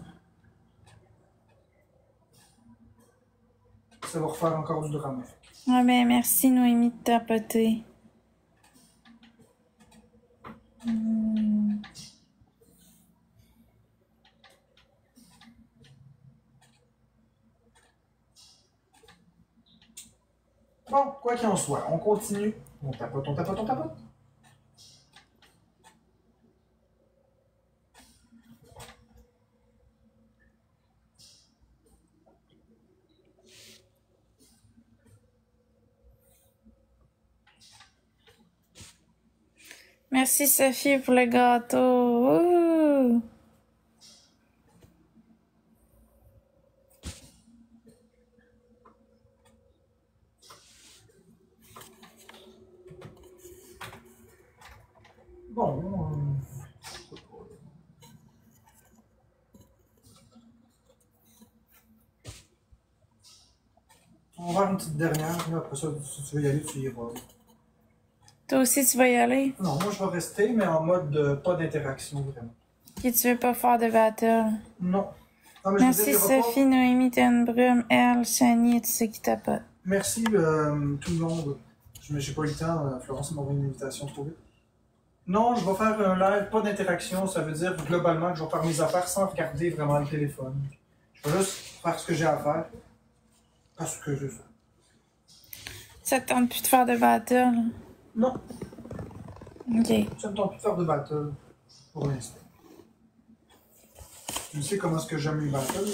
Ça va refaire encore du drame. Ouais, ben, merci, Noémie, de tapoter. Bon, quoi qu'il en soit, on continue. On tapote, on tapote, on tapote. Merci, Sophie, pour le gâteau. Ouh. Bon, on va faire une petite dernière, puis après ça, si tu veux y aller, tu y vas. Toi aussi, tu vas y aller? Non, moi je vais rester, mais en mode pas d'interaction vraiment. Ok, tu veux pas faire de battle? Non. Non, mais je veux Merci, dire, il y aura pas- Sophie, Noémie, t'es une brume, Elle, Shani et tout ceux qui tapotent. Merci tout le monde. J'ai pas eu le temps, Florence m'a envoyé une invitation trop vite. Non, je vais faire un live, pas d'interaction, ça veut dire globalement que je vais faire mes affaires sans regarder vraiment le téléphone. Je vais juste faire ce que j'ai à faire. Parce que je fais. Ça te tente plus de faire de battle? Non, Ok. ça me tente plus de faire de battle pour l'instant. Tu sais comment est-ce que j'aime les battles?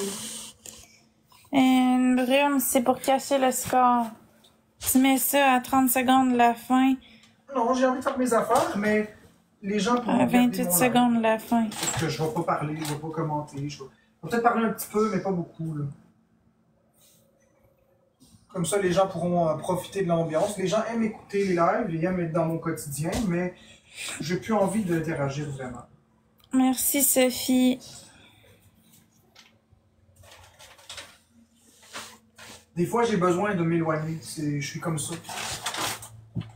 Une brume, c'est pour cacher le score. Tu mets ça à 30 secondes de la fin, Non, j'ai envie de faire mes affaires, mais les gens pourront à regarder 28 mon live. secondes de la fin. Parce que je vais pas parler, je vais pas commenter. Je vais peut-être parler un petit peu, mais pas beaucoup. Là. Comme ça, les gens pourront profiter de l'ambiance. Les gens aiment écouter les lives, ils aiment être dans mon quotidien, mais j'ai plus envie d'interagir vraiment. Merci, Sophie. Des fois, j'ai besoin de m'éloigner. Je suis comme ça.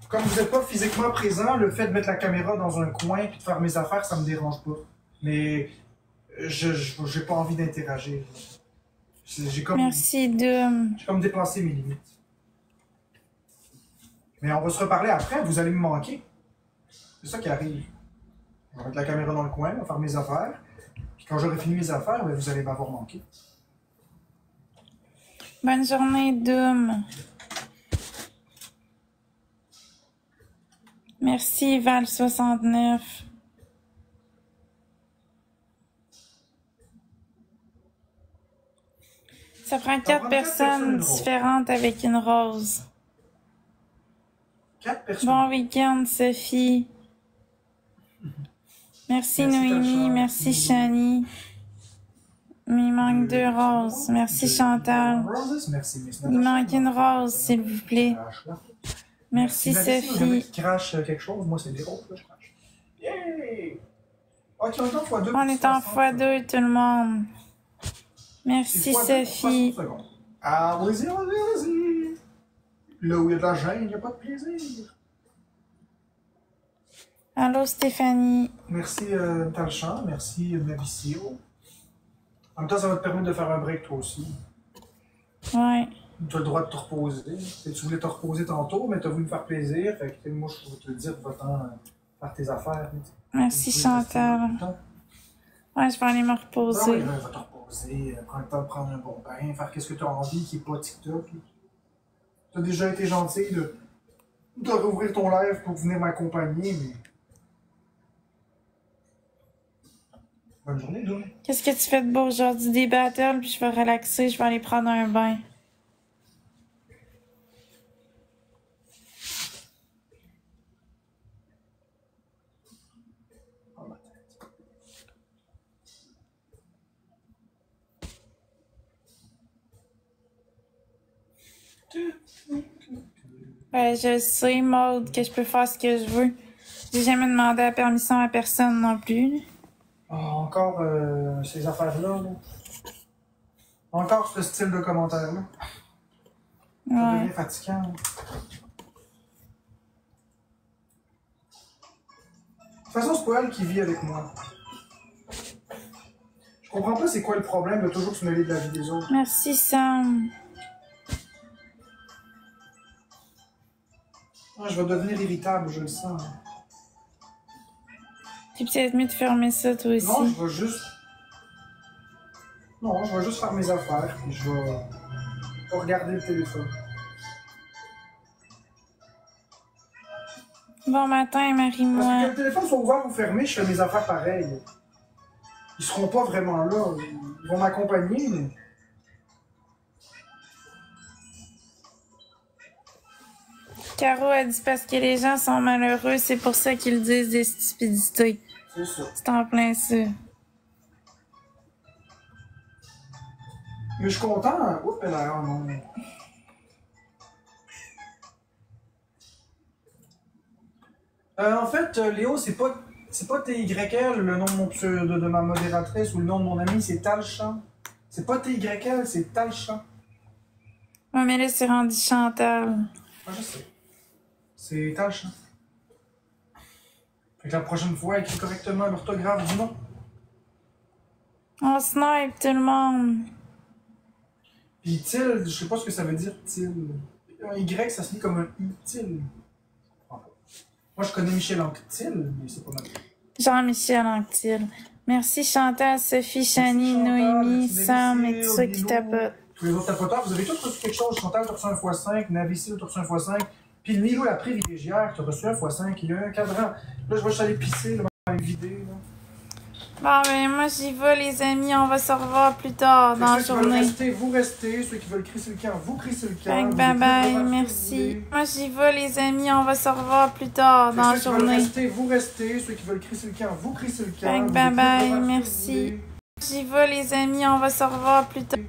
Comme vous n'êtes pas physiquement présent, le fait de mettre la caméra dans un coin et de faire mes affaires, ça me dérange pas. Mais j'ai pas envie d'interagir. Merci, Doom. J'ai comme dépassé mes limites. Mais on va se reparler après, vous allez me manquer. C'est ça qui arrive. Je vais mettre la caméra dans le coin, on va faire mes affaires. Puis quand j'aurai fini mes affaires, ben, vous allez m'avoir manqué. Bonne journée, Doom. Merci, Val69. Ça prend 4 personnes différentes avec une rose. 4 personnes. Bon week-end, Sophie. Merci Noémie, merci Shani. Mais il manque 2 roses. Merci Chantal. Il manque une rose, s'il vous plaît. Merci Sophie. Qui crache quelque chose, moi c'est des roses, là, je crache. Yay! Ok, on est en x2. On est en x2, tout le monde. Merci Sophie. Ah, vas-y, vas-y, vas-y. Là où il y a de la gêne, il n'y a pas de plaisir. Allô Stéphanie. Merci Talchan, merci Navicio. En même temps, ça va te permettre de faire un break toi aussi. Ouais. Tu as le droit de te reposer. Tu voulais te reposer tantôt, mais tu as voulu me faire plaisir. Fait que moi, je vais te le dire, va-t'en faire tes affaires. Merci Chantal. Ouais, je vais aller me reposer. Ouais, va te reposer, prends le temps de prendre un bon bain, faire qu'est-ce que tu as envie qui n'est pas TikTok. Tu as déjà été gentil de rouvrir ton live pour venir m'accompagner, mais. Bonne journée, Doom. Qu'est-ce que tu fais de beau aujourd'hui? Des battles, puis je vais relaxer, je vais aller prendre un bain. Je sais, Maude, que je peux faire ce que je veux. J'ai jamais demandé la permission à personne non plus. Oh, encore ces affaires-là. Là. Encore ce style de commentaire-là. Ça devient fatigant. Là. De toute façon, c'est pas elle qui vit avec moi. Je comprends pas c'est quoi le problème de toujours se mêler de la vie des autres. Merci, Sam. Ah, je vais devenir irritable, je le sens. C'est peut-être mieux de fermer ça, toi aussi. Non, je vais juste... Non, je vais juste faire mes affaires, puis je vais pas regarder le téléphone. Bon matin, Marie-moi. Parce que le téléphone soit ouvert ou fermé, je fais mes affaires pareilles. Ils seront pas vraiment là. Ils vont m'accompagner, mais... Caro a dit parce que les gens sont malheureux, c'est pour ça qu'ils disent des stupidités. C'est ça. C'est en plein ça. Mais je suis content. Oups, là, non. En fait, Léo, c'est pas TYL, le nom de, de ma modératrice ou le nom de mon ami, c'est Talchan. C'est pas TYL, c'est Talchan. Ouais, mais là, c'est rendu Chantal. Ah, je sais. C'est Talchan. Fait que la prochaine fois, écris correctement l'orthographe du nom. On snipe tout le monde. Puis til, je sais pas ce que ça veut dire, til. Un Y, ça se lit comme un I, til. Moi, je connais Michel Anctil, mais c'est pas mal. Jean-Michel Anctil. Merci Chantal, Sophie, Chani, Noémie, Sam et tout ça qui tapote. Tous les autres tapoteurs, vous avez tous reçu quelque chose. Chantal, tu as reçu un x5, Navici, tu as reçu un x5. Puis Milo, la privilégière, tu as reçu un x5. Il y a un cadran. Là, je vais juste aller pisser, là, dans les vidéos. Bon, ben, moi, j'y vais, les amis. On va se revoir plus tard dans la journée. Vous restez. Ceux qui veulent crisser le camp, vous crissez le camp. Bye bye, merci. Moi, j'y vais, les amis. On va se revoir plus tard dans la journée. Vous restez. Ceux qui veulent crisser le camp, vous crissez le camp. Bye bye, merci. J'y vais, les amis. On va se revoir plus tard.